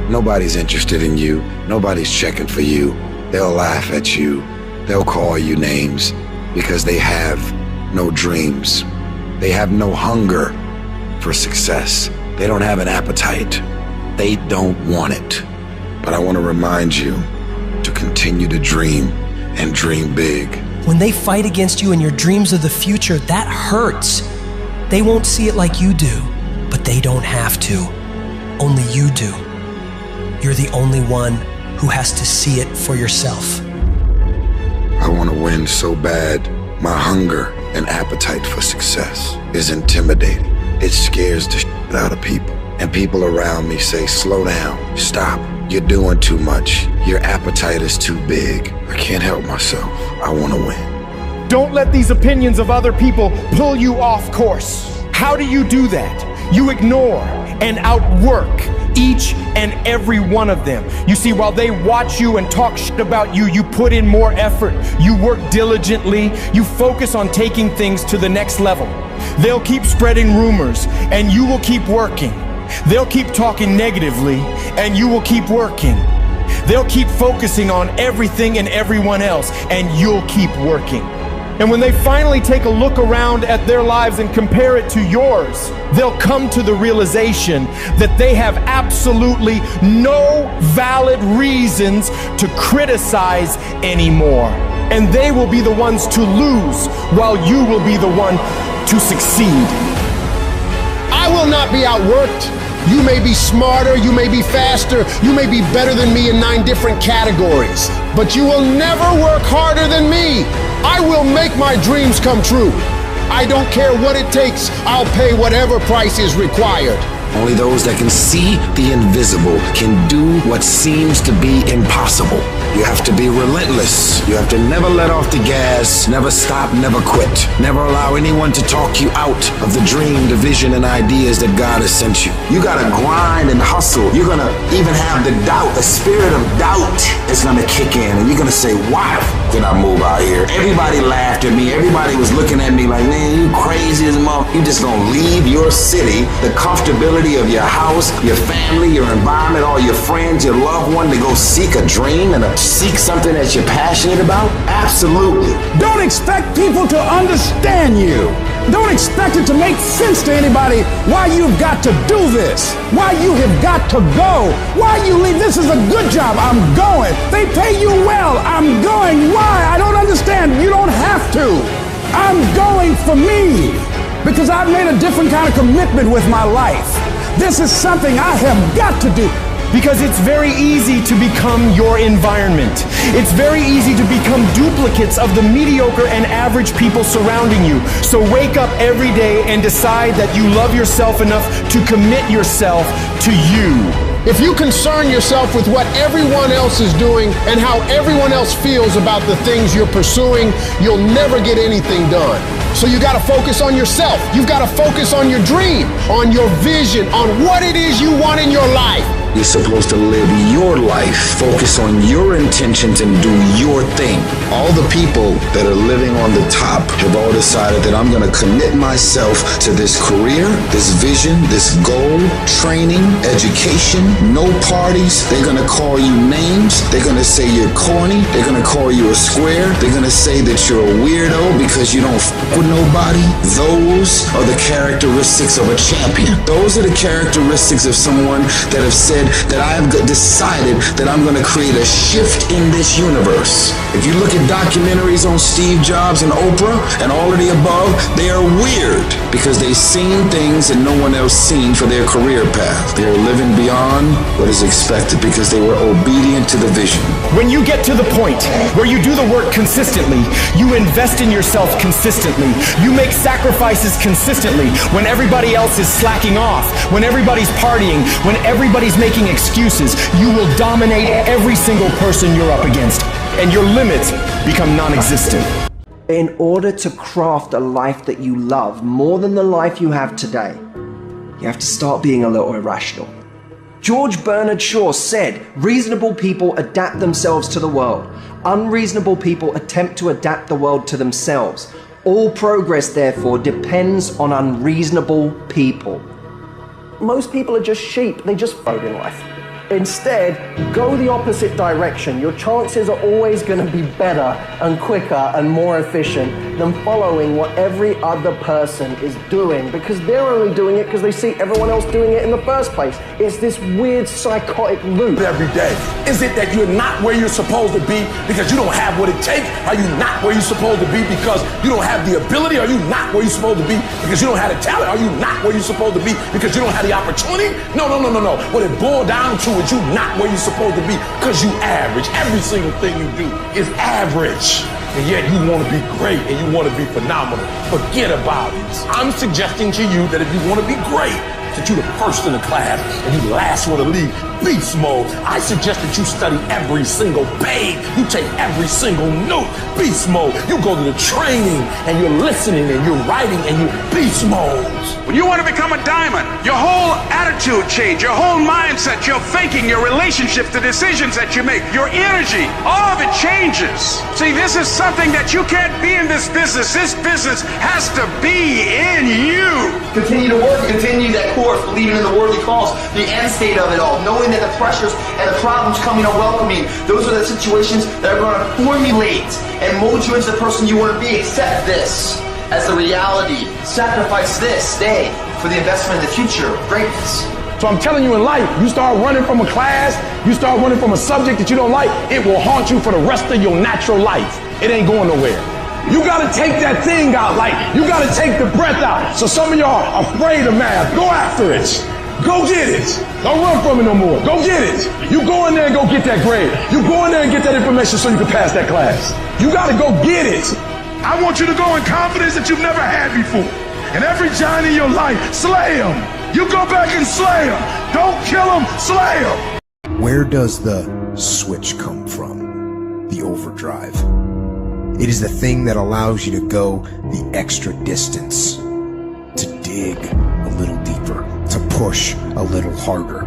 Nobody's interested in you. Nobody's checking for you. They'll laugh at you. They'll call you names because they have no dreams. They have no hunger for success. They don't have an appetite. They don't want it. But I want to remind you to continue to dream and dream big. When they fight against you in your dreams of the future, that hurts. They won't see it like you do, but they don't have to. Only you do. You're the only one who has to see it for yourself. I want to win so bad. My hunger and appetite for success is intimidating. It scares the shit out of people. And people around me say, slow down, stop. You're doing too much. Your appetite is too big. I can't help myself. I want to win. Don't let these opinions of other people pull you off course. How do you do that? You ignore and outwork each and every one of them. You see, while they watch you and talk shit about you, you put in more effort. You work diligently. You focus on taking things to the next level. They'll keep spreading rumors and you will keep working. They'll keep talking negatively and you will keep working. They'll keep focusing on everything and everyone else and you'll keep working. And when they finally take a look around at their lives and compare it to yours, they'll come to the realization that they have absolutely no valid reasons to criticize anymore. And they will be the ones to lose while you will be the one to succeed. I will not be outworked. You may be smarter, you may be faster, you may be better than me in 9 different categories, but you will never work harder than me. I will make my dreams come true. I don't care what it takes. I'll pay whatever price is required. Only those that can see the invisible can do what seems to be impossible. You have to be relentless. You have to never let off the gas, never stop, never quit. Never allow anyone to talk you out of the dream, the vision, and ideas that God has sent you. You gotta grind and hustle. You're gonna even have the doubt, the spirit of doubt is gonna kick in, and you're gonna say, why did I move out here? Everybody laughed at me. Everybody was looking at me like, man, you crazy as a mother. You just gonna leave your city, the comfortability of your house, your family, your environment, all your friends, your loved one, to go seek a dream and seek something that you're passionate about? Absolutely. Don't expect people to understand you. Don't expect it to make sense to anybody why you've got to do this, why you have got to go, why you leave. This is a good job. I'm going. They pay you well. I'm going. Why? I don't understand. You don't have to. I'm going for me because I've made a different kind of commitment with my life. This is something I have got to do. Because it's very easy to become your environment. It's very easy to become duplicates of the mediocre and average people surrounding you. So wake up every day and decide that you love yourself enough to commit yourself to you. If you concern yourself with what everyone else is doing and how everyone else feels about the things you're pursuing, you'll never get anything done. So you gotta focus on yourself. You've gotta focus on your dream, on your vision, on what it is you want in your life. You're supposed to live your life, focus on your intentions, and do your thing. All the people that are living on the top have all decided that I'm gonna commit myself to this career, this vision, this goal, training, education, no parties. They're gonna call you names. They're gonna say you're corny. They're gonna call you a square. They're gonna say that you're a weirdo because you don't f with nobody. Those are the characteristics of a champion. Those are the characteristics of someone that have said that I have decided that I'm going to create a shift in this universe. If you look at documentaries on Steve Jobs and Oprah and all of the above, they are weird because they've seen things that no one else seen for their career path. They are living beyond what is expected because they were obedient to the vision. When you get to the point where you do the work consistently, you invest in yourself consistently, you make sacrifices consistently when everybody else is slacking off, when everybody's partying, when everybody's making excuses, you will dominate every single person you're up against, and your limits become non-existent. In order to craft a life that you love more than the life you have today, you have to start being a little irrational. George Bernard Shaw said, reasonable people adapt themselves to the world. Unreasonable people attempt to adapt the world to themselves. All progress, therefore, depends on unreasonable people. Most people are just sheep. They just float in life. Instead, go the opposite direction. Your chances are always going to be better and quicker and more efficient than following what every other person is doing, because they're only doing it because they see everyone else doing it in the first place. It's this weird psychotic loop. Every day. Is it that you're not where you're supposed to be because you don't have what it takes? Are you not where you're supposed to be because you don't have the ability? Are you not where you're supposed to be because you don't have the talent? Are you not where you're supposed to be because you don't have the opportunity? No. What it boiled down to is you not where you're supposed to be because you average. Every single thing you do is average. And yet you want to be great and you want to be phenomenal. Forget about it. I'm suggesting to you that if you want to be great, that you're the first in the class and you the last one to leave beast mode. I suggest that you study every single page. You take every single note, beast mode. You go to the training and you're listening and you're writing and you're beast mode. When you want to become a diamond, your whole attitude change, your whole mindset, your thinking, your relationships, the decisions that you make, your energy, all of it changes. See, this is something that you can't be in this business. This business has to be in you. Continue to work, continue that course, believing in the worthy cause, the end state of it all, knowing that the pressures and the problems coming are welcoming. Those are the situations that are going to formulate and mold you into the person you want to be. Accept this as the reality. Sacrifice this day for the investment in the future of greatness. So I'm telling you, in life, you start running from a class, you start running from a subject that you don't like, it will haunt you for the rest of your natural life. It ain't going nowhere. You gotta take that thing out, like, you gotta take the breath out. So some of y'all are afraid of math. Go after it. Go get it. Don't run from it no more. Go get it. You go in there and go get that grade. You go in there and get that information so you can pass that class. You gotta go get it. I want you to go in confidence that you've never had before. And every giant in your life, slay him. You go back and slay him. Don't kill him, slay him. Where does the switch come from? The overdrive. It is the thing that allows you to go the extra distance, to dig a little deeper, to push a little harder.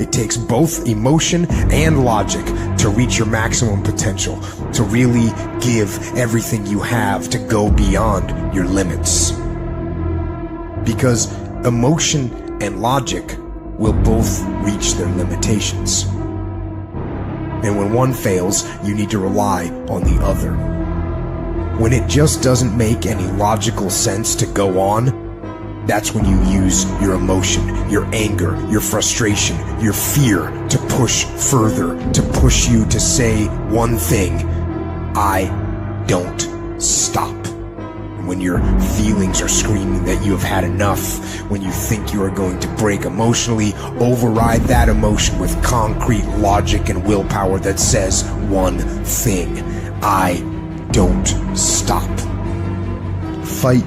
It takes both emotion and logic to reach your maximum potential, to really give everything you have, to go beyond your limits. Because emotion and logic will both reach their limitations. And when one fails, you need to rely on the other. When it just doesn't make any logical sense to go on, that's when you use your emotion, your anger, your frustration, your fear to push further, to push you to say one thing: I don't stop. When your feelings are screaming that you have had enough, when you think you are going to break emotionally, override that emotion with concrete logic and willpower that says one thing: I don't stop. Fight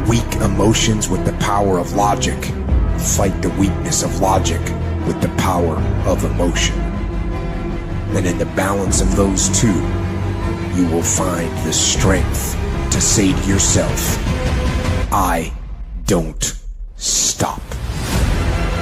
weak emotions with the power of logic. Fight the weakness of logic with the power of emotion. And in the balance of those two, you will find the strength to say to yourself, I don't stop.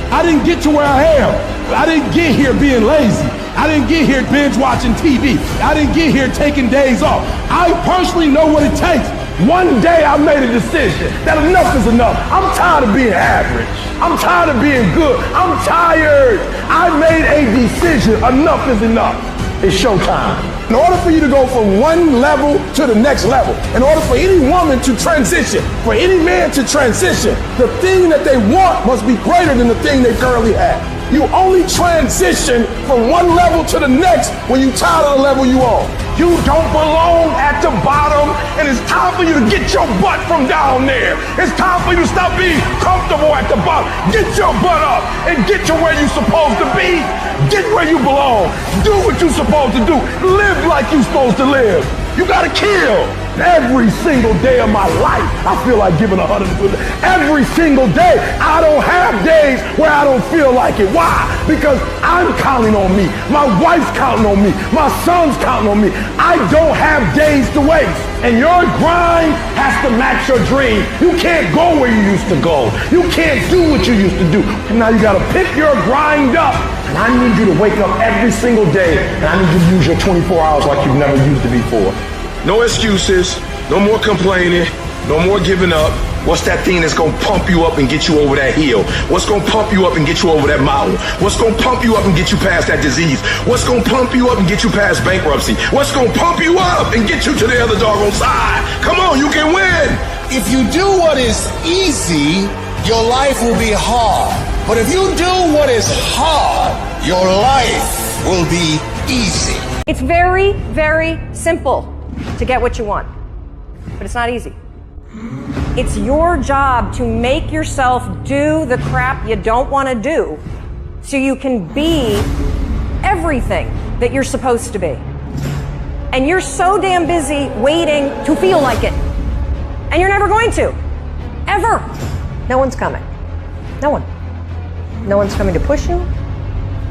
I didn't get to where I am. I didn't get here being lazy. I didn't get here binge watching TV. I didn't get here taking days off. I personally know what it takes. One day I made a decision that enough is enough. I'm tired of being average. I'm tired of being good. I'm tired. I made a decision. Enough is enough. It's showtime. In order for you to go from one level to the next level, in order for any woman to transition, for any man to transition, the thing that they want must be greater than the thing they currently have. You only transition from one level to the next when you're tired of the level you on. You don't belong at the bottom, and it's time for you to get your butt from down there. It's time for you to stop being comfortable at the bottom. Get your butt up and get to where you're supposed to be. Get where you belong. Do what you're supposed to do. Live like you're supposed to live. You gotta kill. Every single day of my life, I feel like giving 100%. Every single day, I don't have days where I don't feel like it. Why? Because I'm counting on me. My wife's counting on me. My son's counting on me. I don't have days to waste. And your grind has to match your dream. You can't go where you used to go. You can't do what you used to do. And now you gotta pick your grind up. And I need you to wake up every single day, and I need you to use your 24 hours like you've never used it before. No excuses, no more complaining, no more giving up. What's that thing that's gonna pump you up and get you over that hill? What's gonna pump you up and get you over that mountain? What's gonna pump you up and get you past that disease? What's gonna pump you up and get you past bankruptcy? What's gonna pump you up and get you to the other doggone side? Come on, you can win! If you do what is easy, your life will be hard. But if you do what is hard, your life will be easy. It's very, very simple to get what you want, but it's not easy. It's your job to make yourself do the crap you don't want to do so you can be everything that you're supposed to be. And you're so damn busy waiting to feel like it. And you're never going to. Ever. No one's coming. No one. No one's coming to push you.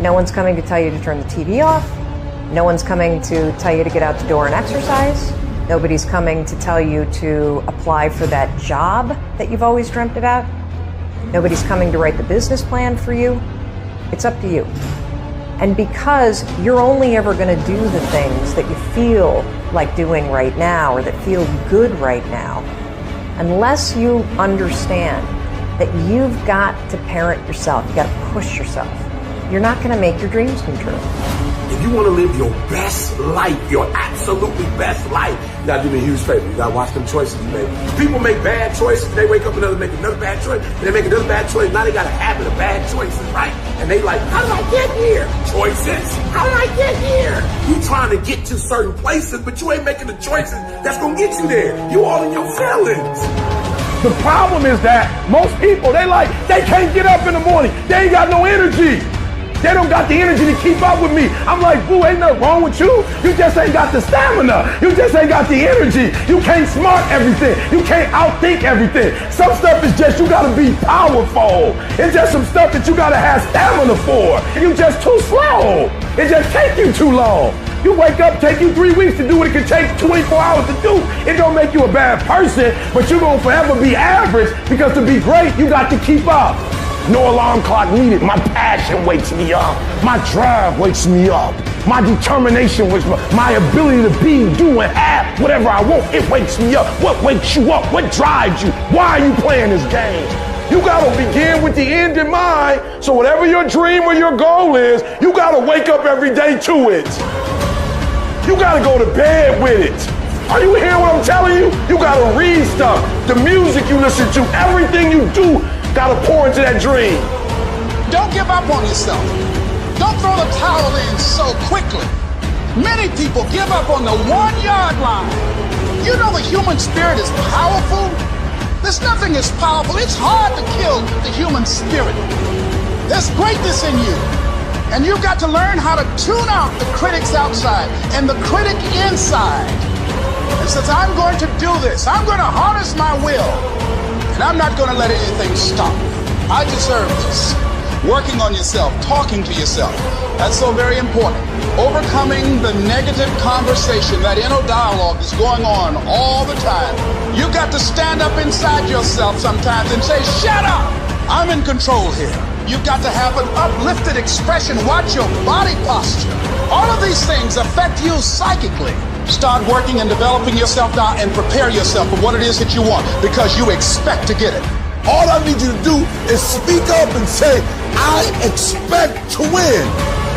No one's coming to tell you to turn the TV off. No one's coming to tell you to get out the door and exercise. Nobody's coming to tell you to apply for that job that you've always dreamt about. Nobody's coming to write the business plan for you. It's up to you. And because you're only ever going to do the things that you feel like doing right now or that feel good right now, unless you understand that you've got to parent yourself, you got to push yourself, you're not going to make your dreams come true. If you want to live your best life, your absolutely best life, you got to do me a huge favor. You got to watch them choices you make. People make bad choices, they wake up and make another bad choice, and they make another bad choice. Now they got a habit of bad choices, right? And they like, how did I get here? Choices. How did I get here? You trying to get to certain places, but you ain't making the choices that's going to get you there. You all in your feelings. The problem is that most people, they can't get up in the morning. They ain't got no energy. They don't got the energy to keep up with me. I'm like, boo, ain't nothing wrong with you. You just ain't got the stamina. You just ain't got the energy. You can't smart everything. You can't outthink everything. Some stuff is just, you gotta be powerful. It's just some stuff that you gotta have stamina for. You just too slow. It just take you too long. You wake up, take you 3 weeks to do what it can take 24 hours to do. It don't make you a bad person, but you're gonna forever be average because to be great, you got to keep up. No alarm clock needed. My passion wakes me up. My drive wakes me up. My determination wakes me up. My ability to be, do, and have whatever I want, it wakes me up. What wakes you up? What drives you? Why are you playing this game? You gotta begin with the end in mind, so whatever your dream or your goal is, you gotta wake up every day to it. You gotta go to bed with it. Are you hearing what I'm telling you? You gotta read stuff. The music you listen to, everything you do, gotta pour into that dream. Don't give up on yourself. Don't throw the towel in so quickly. Many people give up on the 1-yard line. You know the human spirit is powerful. There's nothing as powerful. It's hard to kill the human spirit. There's greatness in you. And you've got to learn how to tune out the critics outside and the critic inside. And since I'm going to do this, I'm going to harness my will. And I'm not going to let anything stop me. I deserve this. Working on yourself, talking to yourself. That's so very important. Overcoming the negative conversation, that inner dialogue that's going on all the time. You've got to stand up inside yourself sometimes and say, shut up! I'm in control here. You've got to have an uplifted expression. Watch your body posture. All of these things affect you psychically. Start working and developing yourself now and prepare yourself for what it is that you want, because you expect to get it. All I need you to do is speak up and say, I expect to win.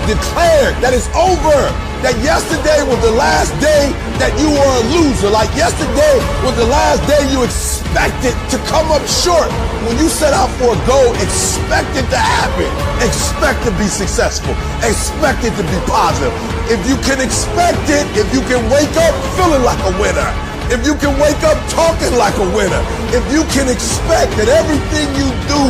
Declare that it's over. That yesterday was the last day that you were a loser. Like yesterday was the last day you expected to come up short. When you set out for a goal, expect it to happen. Expect to be successful. Expect it to be positive. If you can expect it, if you can wake up feeling like a winner, if you can wake up talking like a winner, if you can expect that everything you do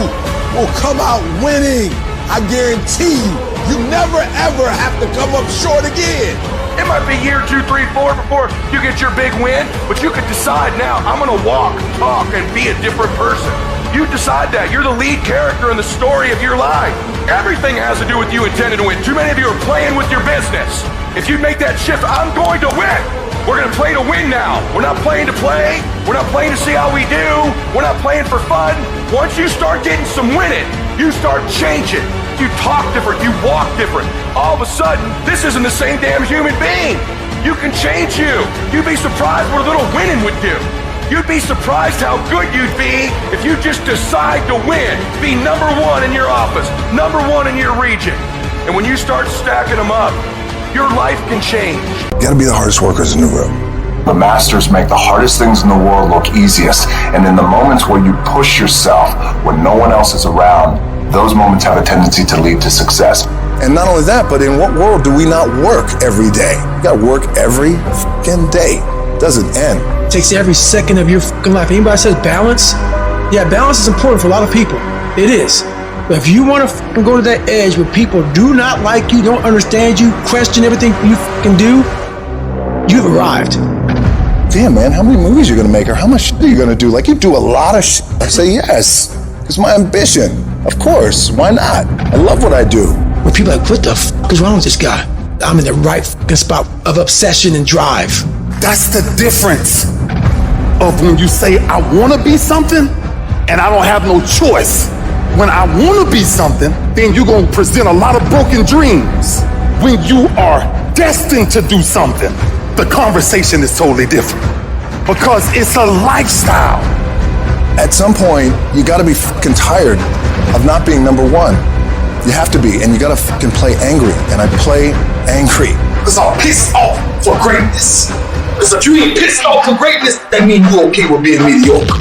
will come out winning, I guarantee you, you never ever have to come up short again. It might be year 2, 3, 4 before you get your big win, but you could decide now, I'm gonna walk, talk, and be a different person. You decide that. You're the lead character in the story of your life. Everything has to do with you intending to win. Too many of you are playing with your business. If you make that shift, I'm going to win. We're gonna play to win now. We're not playing to play. We're not playing to see how we do. We're not playing for fun. Once you start getting some winning, you start changing. You talk different, you walk different. All of a sudden, this isn't the same damn human being. You can change you. You'd be surprised what a little winning would do. You'd be surprised how good you'd be if you just decide to win. Be number one in your office, number one in your region. And when you start stacking them up, your life can change. You gotta be the hardest workers in the room. The masters make the hardest things in the world look easiest. And in the moments where you push yourself, when no one else is around, those moments have a tendency to lead to success. And not only that, but in what world do we not work every day? You gotta work every fucking day. Doesn't end. It takes every second of your fucking life. Anybody says balance? Yeah, balance is important for a lot of people. It is. But if you want to fucking go to that edge where people do not like you, don't understand you, question everything you fucking do, you've arrived. Damn, man, how many movies are you gonna make, or how much shit are you gonna do? Like, you do a lot of shit. I say yes. It's my ambition. Of course. Why not? I love what I do. When people are like, what the fuck is wrong with this guy? I'm in the right fucking spot of obsession and drive. That's the difference of when you say, I want to be something, and I don't have no choice. When I want to be something, then you're going to present a lot of broken dreams. When you are destined to do something, the conversation is totally different. Because it's a lifestyle. At some point, you gotta be fucking tired of not being number one. You have to be, and you gotta fucking play angry. And I play angry. Because I'm pissed off for greatness. Because if you ain't pissed off for greatness, that means you're okay with being mediocre.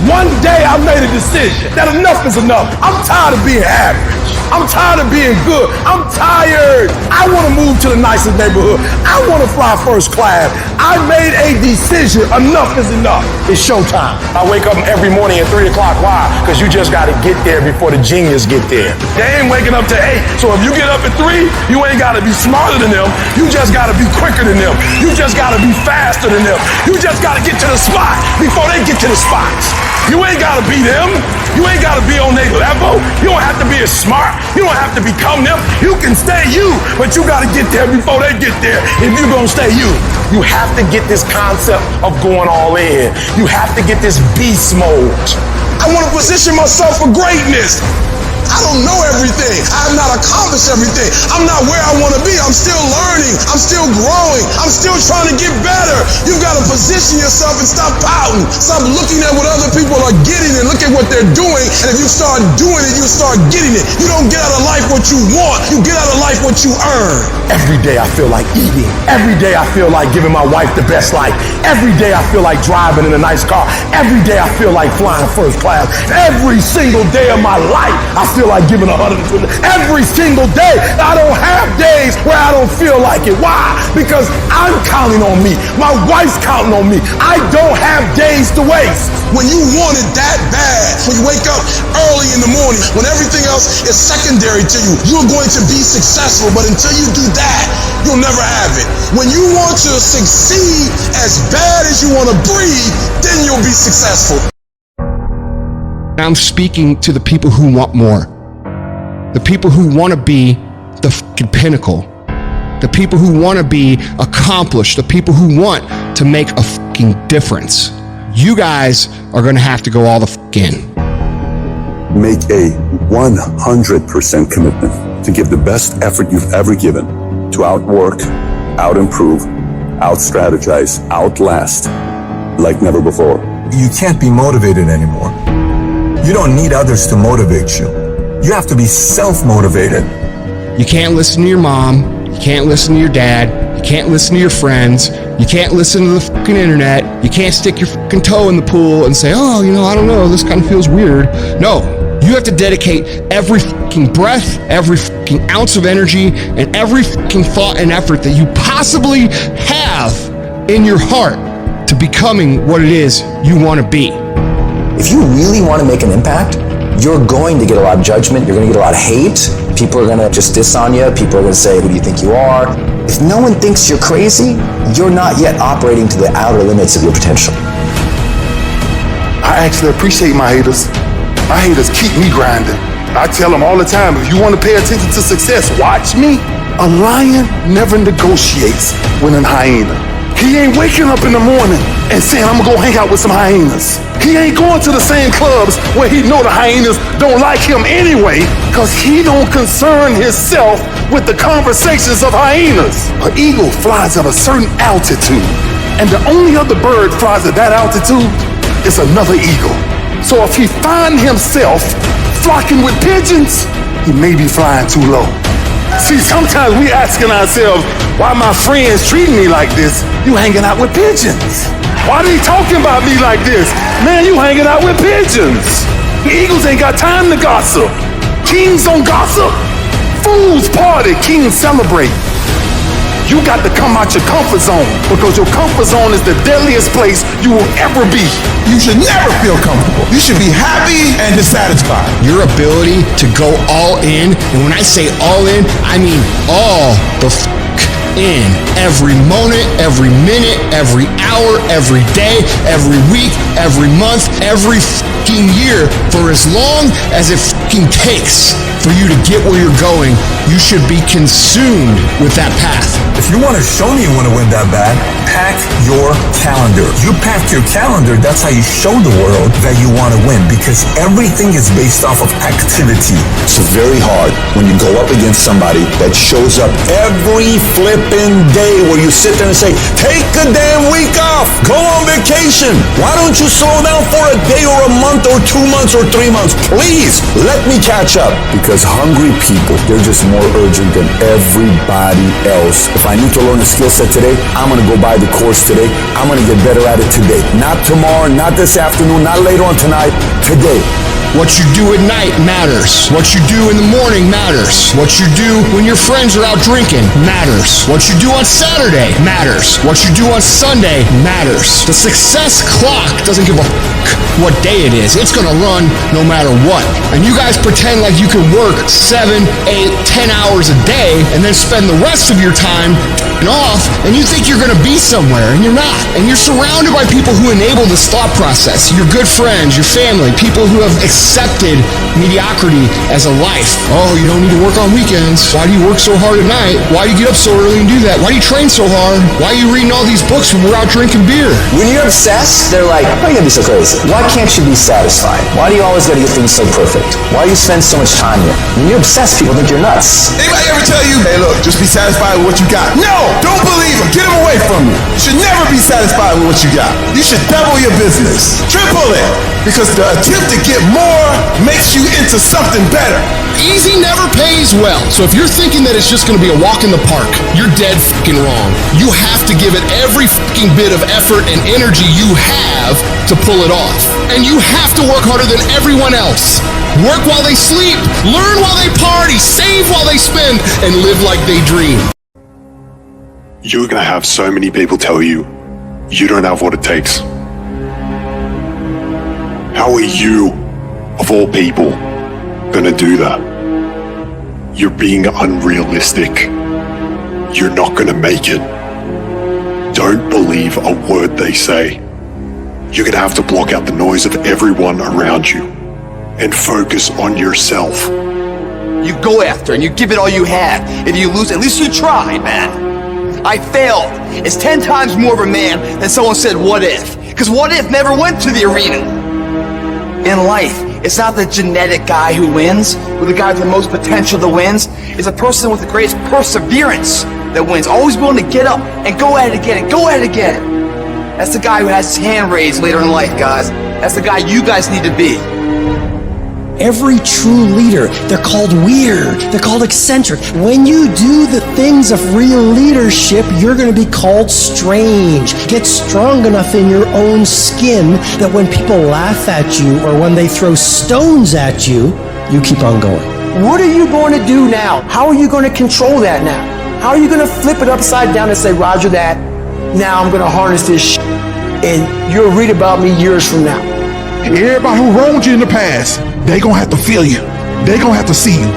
One day I made a decision that enough is enough. I'm tired of being average. I'm tired of being good. I'm tired. I want to move to the nicest neighborhood. I want to fly first class. I made a decision. Enough is enough. It's showtime. I wake up every morning at 3 o'clock. Why? Because you just got to get there before the genius get there. They ain't waking up to 8. So if you get up at 3, you ain't got to be smarter than them. You just got to be quicker than them. You just got to be faster than them. You just got to get to the spot before they get to the spots. You ain't got to be them. You ain't got to be on their level. You don't have to be as smart. You don't have to become them. You can stay you, but you got to get there before they get there if you're going to stay you. You have to get this concept of going all in. You have to get this beast mode. I want to position myself for greatness. I don't know everything. I have not accomplished everything. I'm not where I want to be. I'm still learning. I'm still growing. I'm still trying to get better. You've got to position yourself and stop pouting. Stop looking at what other people are getting and look at what they're doing. And if you start doing it, you start getting it. You don't get out of life what you want. You get out of life what you earn. Every day I feel like eating. Every day I feel like giving my wife the best life. Every day I feel like driving in a nice car. Every day I feel like flying first class. Every single day of my life I feel like giving 120. Every single day. I don't have days where I don't feel like it. Why? Because I'm counting on me. My wife's counting on me. I don't have days to waste. When you want it that bad, when you wake up early in the morning, when everything else is secondary to you, you're going to be successful. But until you do that, you'll never have it. When you want to succeed as bad as you want to breathe, then you'll be successful. I'm speaking to the people who want more. The people who want to be the fucking pinnacle. The people who want to be accomplished. The people who want to make a fucking difference. You guys are going to have to go all the fuck in. Make a 100% commitment to give the best effort you've ever given to outwork, out-improve, out-strategize, outlast like never before. You can't be motivated anymore. You don't need others to motivate you. You have to be self-motivated. You can't listen to your mom. You can't listen to your dad. You can't listen to your friends. You can't listen to the fucking internet. You can't stick your fucking toe in the pool and say, oh, I don't know, this kind of feels weird. No, you have to dedicate every fucking breath, every fucking ounce of energy, and every fucking thought and effort that you possibly have in your heart to becoming what it is you want to be. If you really want to make an impact, you're going to get a lot of judgment, you're going to get a lot of hate, People are gonna just diss on you. People are gonna say, who do you think you are? If no one thinks you're crazy, you're not yet operating to the outer limits of your potential. I actually appreciate my haters. My haters keep me grinding. I tell them all the time, if you want to pay attention to success, watch me. A lion never negotiates with a hyena. He ain't waking up in the morning and saying, I'm gonna go hang out with some hyenas. He ain't going to the same clubs where he know the hyenas don't like him anyway, cause he don't concern himself with the conversations of hyenas. An eagle flies at a certain altitude, and the only other bird flies at that altitude is another eagle. So if he find himself flocking with pigeons, he may be flying too low. See, sometimes we asking ourselves, why my friends treating me like this? You hanging out with pigeons. Why they talking about me like this? Man, you hanging out with pigeons. Eagles ain't got time to gossip. Kings don't gossip. Fools party, kings celebrate. You got to come out your comfort zone, because your comfort zone is the deadliest place you will ever be. You should never feel comfortable. You should be happy and dissatisfied. Your ability to go all in, and when I say all in, I mean all the in. Every moment, every minute, every hour, every day, every week, every month, every fucking year, for as long as it fucking takes for you to get where you're going. You should be consumed with that path. If you want to show me you want to win that bad, pack your calendar. You pack your calendar, that's how you show the world that you want to win, because everything is based off of activity. It's very hard when you go up against somebody that shows up every flipping day, where you sit there and say, take a damn week off, go on vacation. Why don't you slow down for a day or a month or 2 months or 3 months? Please, let me catch up. Because hungry people, they're just more urgent than everybody else. If I need to learn a skill set today, I'm gonna go buy the course today. I'm gonna get better at it today. Not tomorrow, not this afternoon, not later on tonight, today. What you do at night matters. What you do in the morning matters. What you do when your friends are out drinking matters. What you do on Saturday matters. What you do on Sunday matters. The success clock doesn't give a what day it is. It's gonna run no matter what. And you guys pretend like you can work 7, 8, 10 hours a day and then spend the rest of your time off, and you think you're gonna be somewhere, and you're not. And you're surrounded by people who enable this thought process. Your good friends, your family, people who have accepted mediocrity as a life. Oh, you don't need to work on weekends. Why do you work so hard at night? Why do you get up so early and do that? Why do you train so hard? Why are you reading all these books when we're out drinking beer? When you're obsessed, they're like, why are you gonna be so crazy? Why can't you be satisfied? Why do you always gotta get things so perfect? Why do you spend so much time here? When you're obsessed, people think you're nuts. Anybody ever tell you, hey look, just be satisfied with what you got? No! Don't believe him. Get him away from you. You should never be satisfied with what you got. You should double your business. Triple it. Because the attempt to get more makes you into something better. Easy never pays well. So if you're thinking that it's just gonna be a walk in the park, you're dead fucking wrong. You have to give it every fucking bit of effort and energy you have to pull it off. And you have to work harder than everyone else. Work while they sleep, learn while they party, save while they spend, and live like they dream. You're gonna have so many people tell you, you don't have what it takes. How are you, of all people, gonna do that? You're being unrealistic. You're not gonna make it. Don't believe a word they say. You're gonna have to block out the noise of everyone around you and focus on yourself. You go after and you give it all you have. If you lose, at least you tried, man. I failed. It's 10 times more of a man than someone said, what if? Because what if never went to the arena. In life, it's not the genetic guy who wins, or the guy with the most potential that wins. It's a person with the greatest perseverance that wins. Always willing to get up and go at it again and go at it again. That's the guy who has his hand raised later in life, guys. That's the guy you guys need to be. Every true leader, they're called weird, they're called eccentric. When you do the things of real leadership, you're going to be called strange. Get strong enough in your own skin that when people laugh at you or when they throw stones at you, you keep on going. What are you going to do now? How are you going to control that now? How are you going to flip it upside down and say, Roger that, now I'm going to harness this shit, and you'll read about me years from now? Everybody who wronged you in the past, they gonna have to feel you. They gonna have to see you.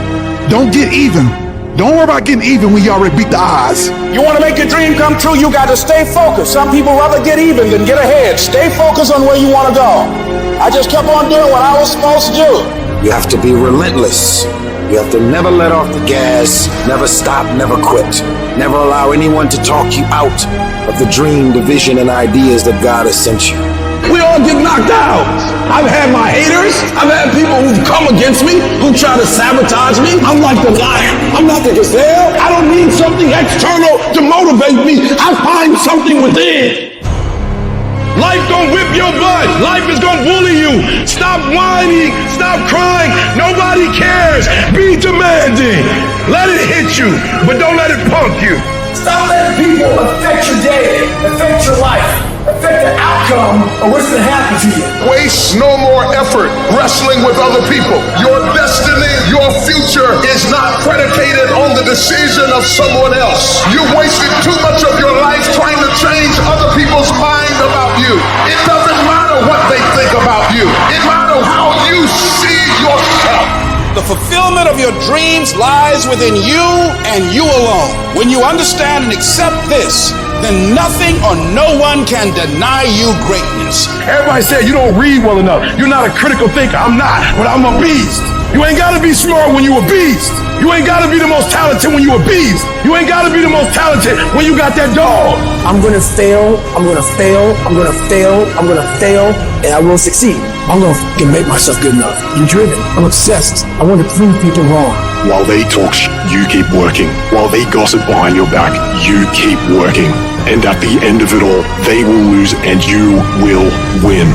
Don't get even. Don't worry about getting even when you already beat the odds. You want to make your dream come true, you got to stay focused. Some people rather get even than get ahead. Stay focused on where you want to go. I just kept on doing what I was supposed to do. You have to be relentless. You have to never let off the gas, never stop, never quit. Never allow anyone to talk you out of the dream, the vision, and ideas that God has sent you. We all get knocked out. I've had my haters. I've had people who've come against me, who try to sabotage me. I'm like the lion. I'm not the gazelle. I don't need something external to motivate me. I find something within. Life gonna whip your butt. Life is gonna bully you. Stop whining. Stop crying. Nobody cares. Be demanding. Let it hit you, but don't let it punk you. Stop letting people affect your day, affect your life, affect the outcome of what's going to happen to you. Waste no more effort wrestling with other people. Your destiny, your future is not predicated on the decision of someone else. You wasted too much of your life trying to change other people's mind about you. It doesn't matter what they think about you. It matters how you see yourself. The fulfillment of your dreams lies within you and you alone. When you understand and accept this, then nothing or no one can deny you greatness. Everybody said you don't read well enough. You're not a critical thinker. I'm not, but I'm a beast. You ain't gotta be smart when you a beast. You ain't gotta be the most talented when you a beast. You ain't gotta be the most talented when you got that dog. I'm gonna fail, I'm gonna fail, I'm gonna fail, I'm gonna fail, and I will succeed. I'm gonna make myself good enough. I'm driven, I'm obsessed. I want to prove people wrong. While they talk you keep working. While they gossip behind your back, you keep working. And at the end of it all, they will lose and you will win.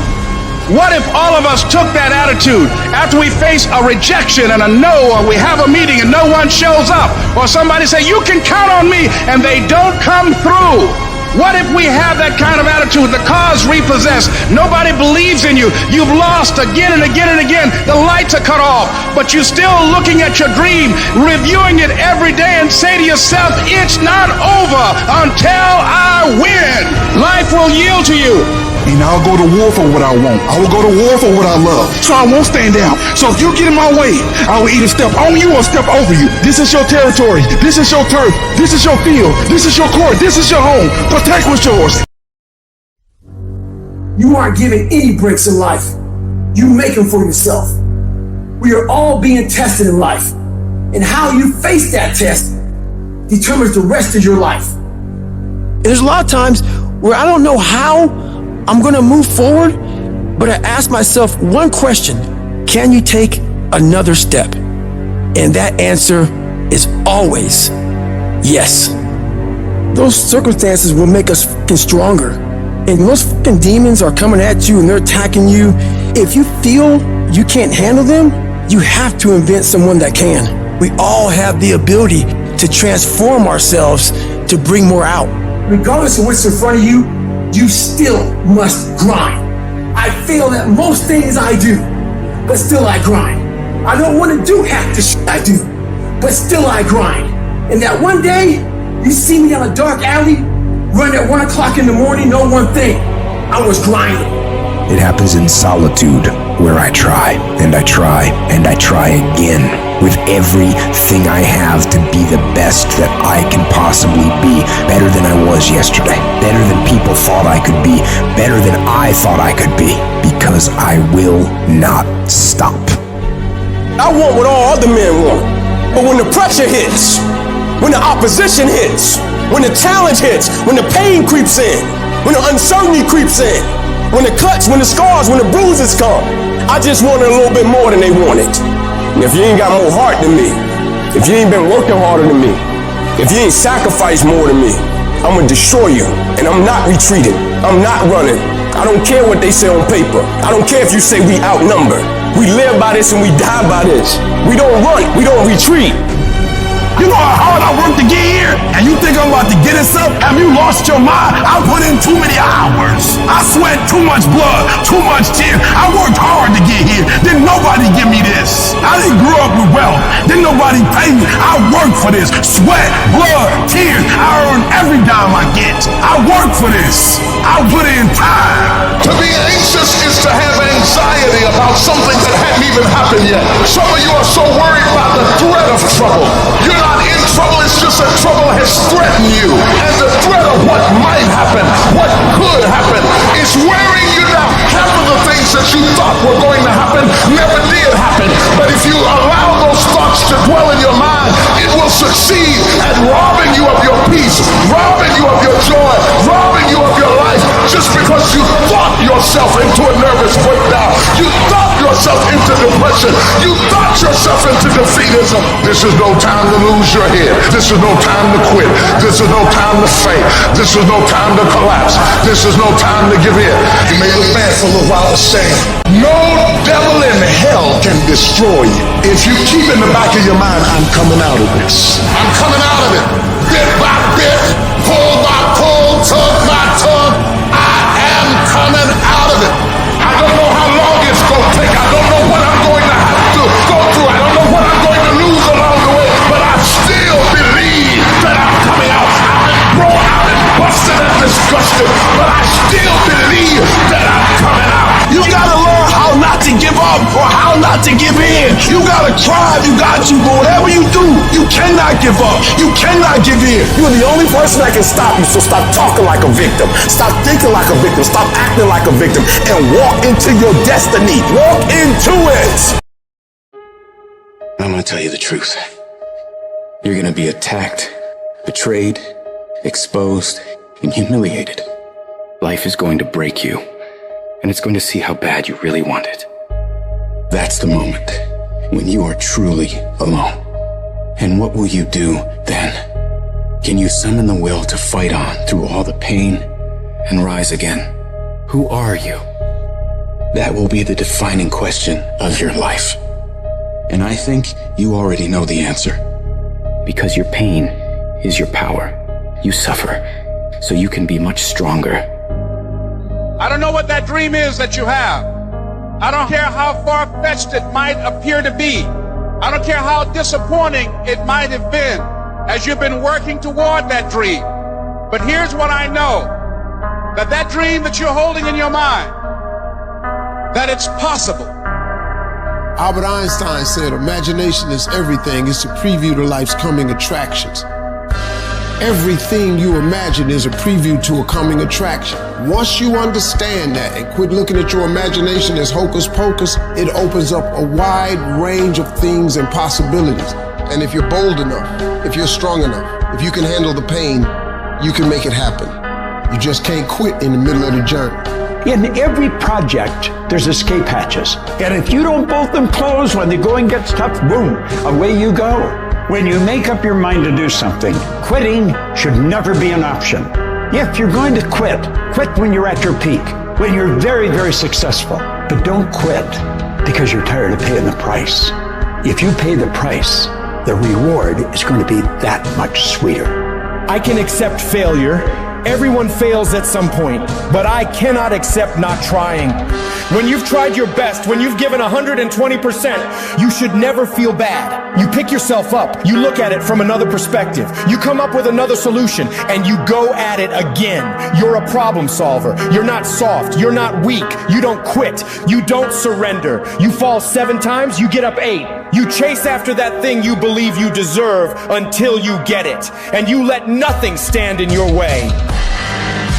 What if all of us took that attitude after we face a rejection and a no, or we have a meeting and no one shows up, or somebody say, you can count on me, and they don't come through? What if we have that kind of attitude? The car's repossessed. Nobody believes in you. You've lost again and again and again. The lights are cut off, but you're still looking at your dream, reviewing it every day, and say to yourself, it's not over until I win. Life will yield to you. And I'll go to war for what I want. I will go to war for what I love. So I won't stand down. So if you get in my way, I will either step on you or step over you. This is your territory. This is your turf. This is your field. This is your court. This is your home. Protect what's yours. You aren't given any breaks in life. You make them for yourself. We are all being tested in life. And how you face that test determines the rest of your life. There's a lot of times where I don't know how I'm gonna move forward, but I ask myself one question: can you take another step? And that answer is always yes. Those circumstances will make us fucking stronger. And most fucking demons are coming at you and they're attacking you. If you feel you can't handle them, you have to invent someone that can. We all have the ability to transform ourselves to bring more out. Regardless of what's in front of you, you still must grind. I fail at most things I do, but still I grind. I don't want to do half the shit I do, but still I grind. And that one day, you see me down a dark alley, run at 1 o'clock in the morning, know one thing: I was grinding. It happens in solitude, where I try, and I try, and I try again, with everything I have to be the best that I can possibly be, better than I was yesterday, better than people thought I could be, better than I thought I could be, because I will not stop. I want what all other men want, but when the pressure hits, when the opposition hits, when the challenge hits, when the pain creeps in, when the uncertainty creeps in, when the cuts, when the scars, when the bruises come, I just want it a little bit more than they want it. And if you ain't got more heart than me, if you ain't been working harder than me, if you ain't sacrificed more than me, I'm gonna destroy you. And I'm not retreating. I'm not running. I don't care what they say on paper. I don't care if you say we outnumber. We live by this and we die by this. We don't run. We don't retreat. You know how hard I worked to get here, and and you think I'm about to get this up? Have you lost your mind? I put in too many hours. I sweat too much blood, too much tears. I worked hard to get here. Didn't nobody give me this. I didn't grow up with wealth. Didn't nobody pay me. I worked for this. Sweat, blood, tears. I earn every dime I get. I work for this. I put in time. To be anxious is to have anxiety about something that hadn't even happened yet. Some of you are so worried about the threat of trouble. You're not in trouble, it's just that trouble has threatened you. And the threat of what might happen, what could happen, is wearing you down. Half of the things that you thought were going to happen never did happen. But if you allow those thoughts to dwell in your mind, it will succeed at robbing you of your peace, robbing you of your joy, robbing you of your life, just because you thought yourself into a nervous breakdown. You thought yourself into depression. You thought yourself into defeatism. This is no time to lose your head. This is no time to quit. This is no time to faint. This is no time to collapse. This is no time to give in. You may look bad for a little while, saying, no devil in hell can destroy you. If you keep in the back of your mind, I'm coming out of this. I'm coming out of it. Bit by bit, pull by pull, tug by tug, I am coming out of it. I don't know how long it's going to take. I don't know what I'm going to have to go through. I don't know what I'm going to lose along the way. But I still believe that I'm coming out. I've been thrown out and busted and disgusted. But I still believe that I'm coming out. You gotta learn how not to give up or how not to give in. You gotta try, you got to, but whatever you do, you cannot give up. You cannot give in. You're the only person that can stop you, so stop talking like a victim. Stop thinking like a victim. Stop acting like a victim. And walk into your destiny. Walk into it. I'm gonna tell you the truth. You're gonna be attacked, betrayed, exposed, and humiliated. Life is going to break you. And it's going to see how bad you really want it. That's the moment when you are truly alone. And what will you do then? Can you summon the will to fight on through all the pain and rise again? Who are you? That will be the defining question of your life. And I think you already know the answer. Because your pain is your power. You suffer, so you can be much stronger. I don't know what that dream is that you have. I don't care how far-fetched it might appear to be. I don't care how disappointing it might have been as you've been working toward that dream. But here's what I know, that dream that you're holding in your mind, that it's possible. Albert Einstein said, imagination is everything. It's a preview to life's coming attractions. Everything you imagine is a preview to a coming attraction. Once you understand that and quit looking at your imagination as hocus pocus, it opens up a wide range of things and possibilities. And if you're bold enough, if you're strong enough, if you can handle the pain, you can make it happen. You just can't quit in the middle of the journey. In every project, there's escape hatches. And if you don't bolt them closed when the going gets tough, boom, away you go. When you make up your mind to do something, quitting should never be an option. If you're going to quit, quit when you're at your peak, when you're very, very successful. But don't quit because you're tired of paying the price. If you pay the price, the reward is going to be that much sweeter. I can accept failure. Everyone fails at some point, but I cannot accept not trying. When you've tried your best, when you've given 120%, you should never feel bad. You pick yourself up, you look at it from another perspective, you come up with another solution, and you go at it again. You're a problem solver. You're not soft. You're not weak. You don't quit. You don't surrender. You fall 7 times, you get up 8. You chase after that thing you believe you deserve until you get it, and you let nothing stand in your way.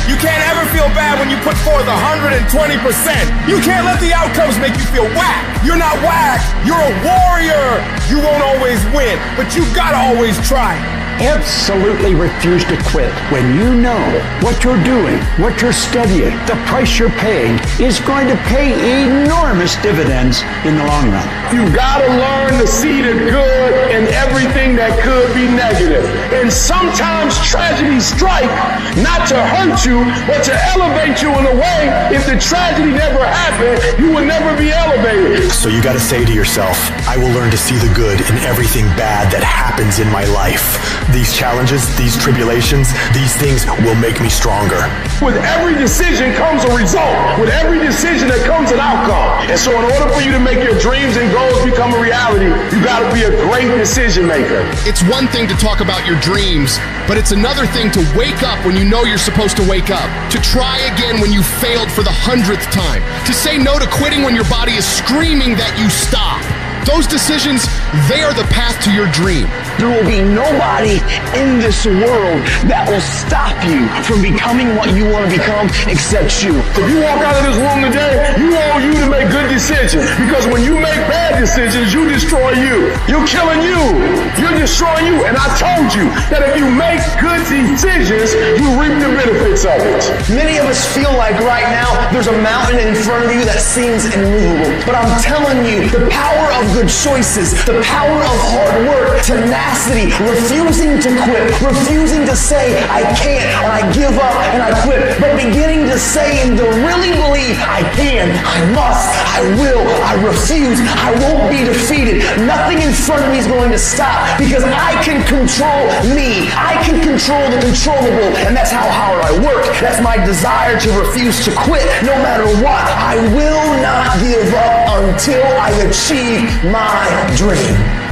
You can't ever feel bad when you put forth 120%. You can't let the outcomes make you feel whack. You're not whack. You're a warrior. You won't always win, but you gotta always try. Absolutely refuse to quit when you know what you're doing, what you're studying, the price you're paying is going to pay enormous dividends in the long run. You gotta learn to see the good in everything that could be negative. And sometimes tragedies strike not to hurt you, but to elevate you in a way. If the tragedy never happened, you would never be elevated. So you gotta say to yourself, I will learn to see the good in everything bad that happens in my life. these challenges, these tribulations, these things will make me stronger. With every decision comes a result. With every decision there comes an outcome. And so in order for you to make your dreams and goals become a reality, you gotta be a great decision maker. It's one thing to talk about your dreams, but it's another thing to wake up when you know you're supposed to wake up, to try again when you failed for the 100th time, to say no to quitting when your body is screaming that you stop. Those decisions, they are the path to your dream. There will be nobody in this world that will stop you from becoming what you want to become except you. If you walk out of this room today, you want you to make good decisions. Because when you make bad decisions, you destroy you. You're killing you. You're destroying you. And I told you that if you make good decisions, you reap the benefits of it. Many of us feel like right now there's a mountain in front of you that seems immovable. But I'm telling you, the power of good choices, the power of hard work, tenacity, refusing to quit, refusing to say I can't or I give up and I quit, but beginning to say and to really believe I can, I must, I will, I refuse, I won't be defeated. Nothing in front of me is going to stop because I can control me. I can control the controllable, and that's how hard I work. That's my desire to refuse to quit no matter what. I will not give up until I achieve my dream.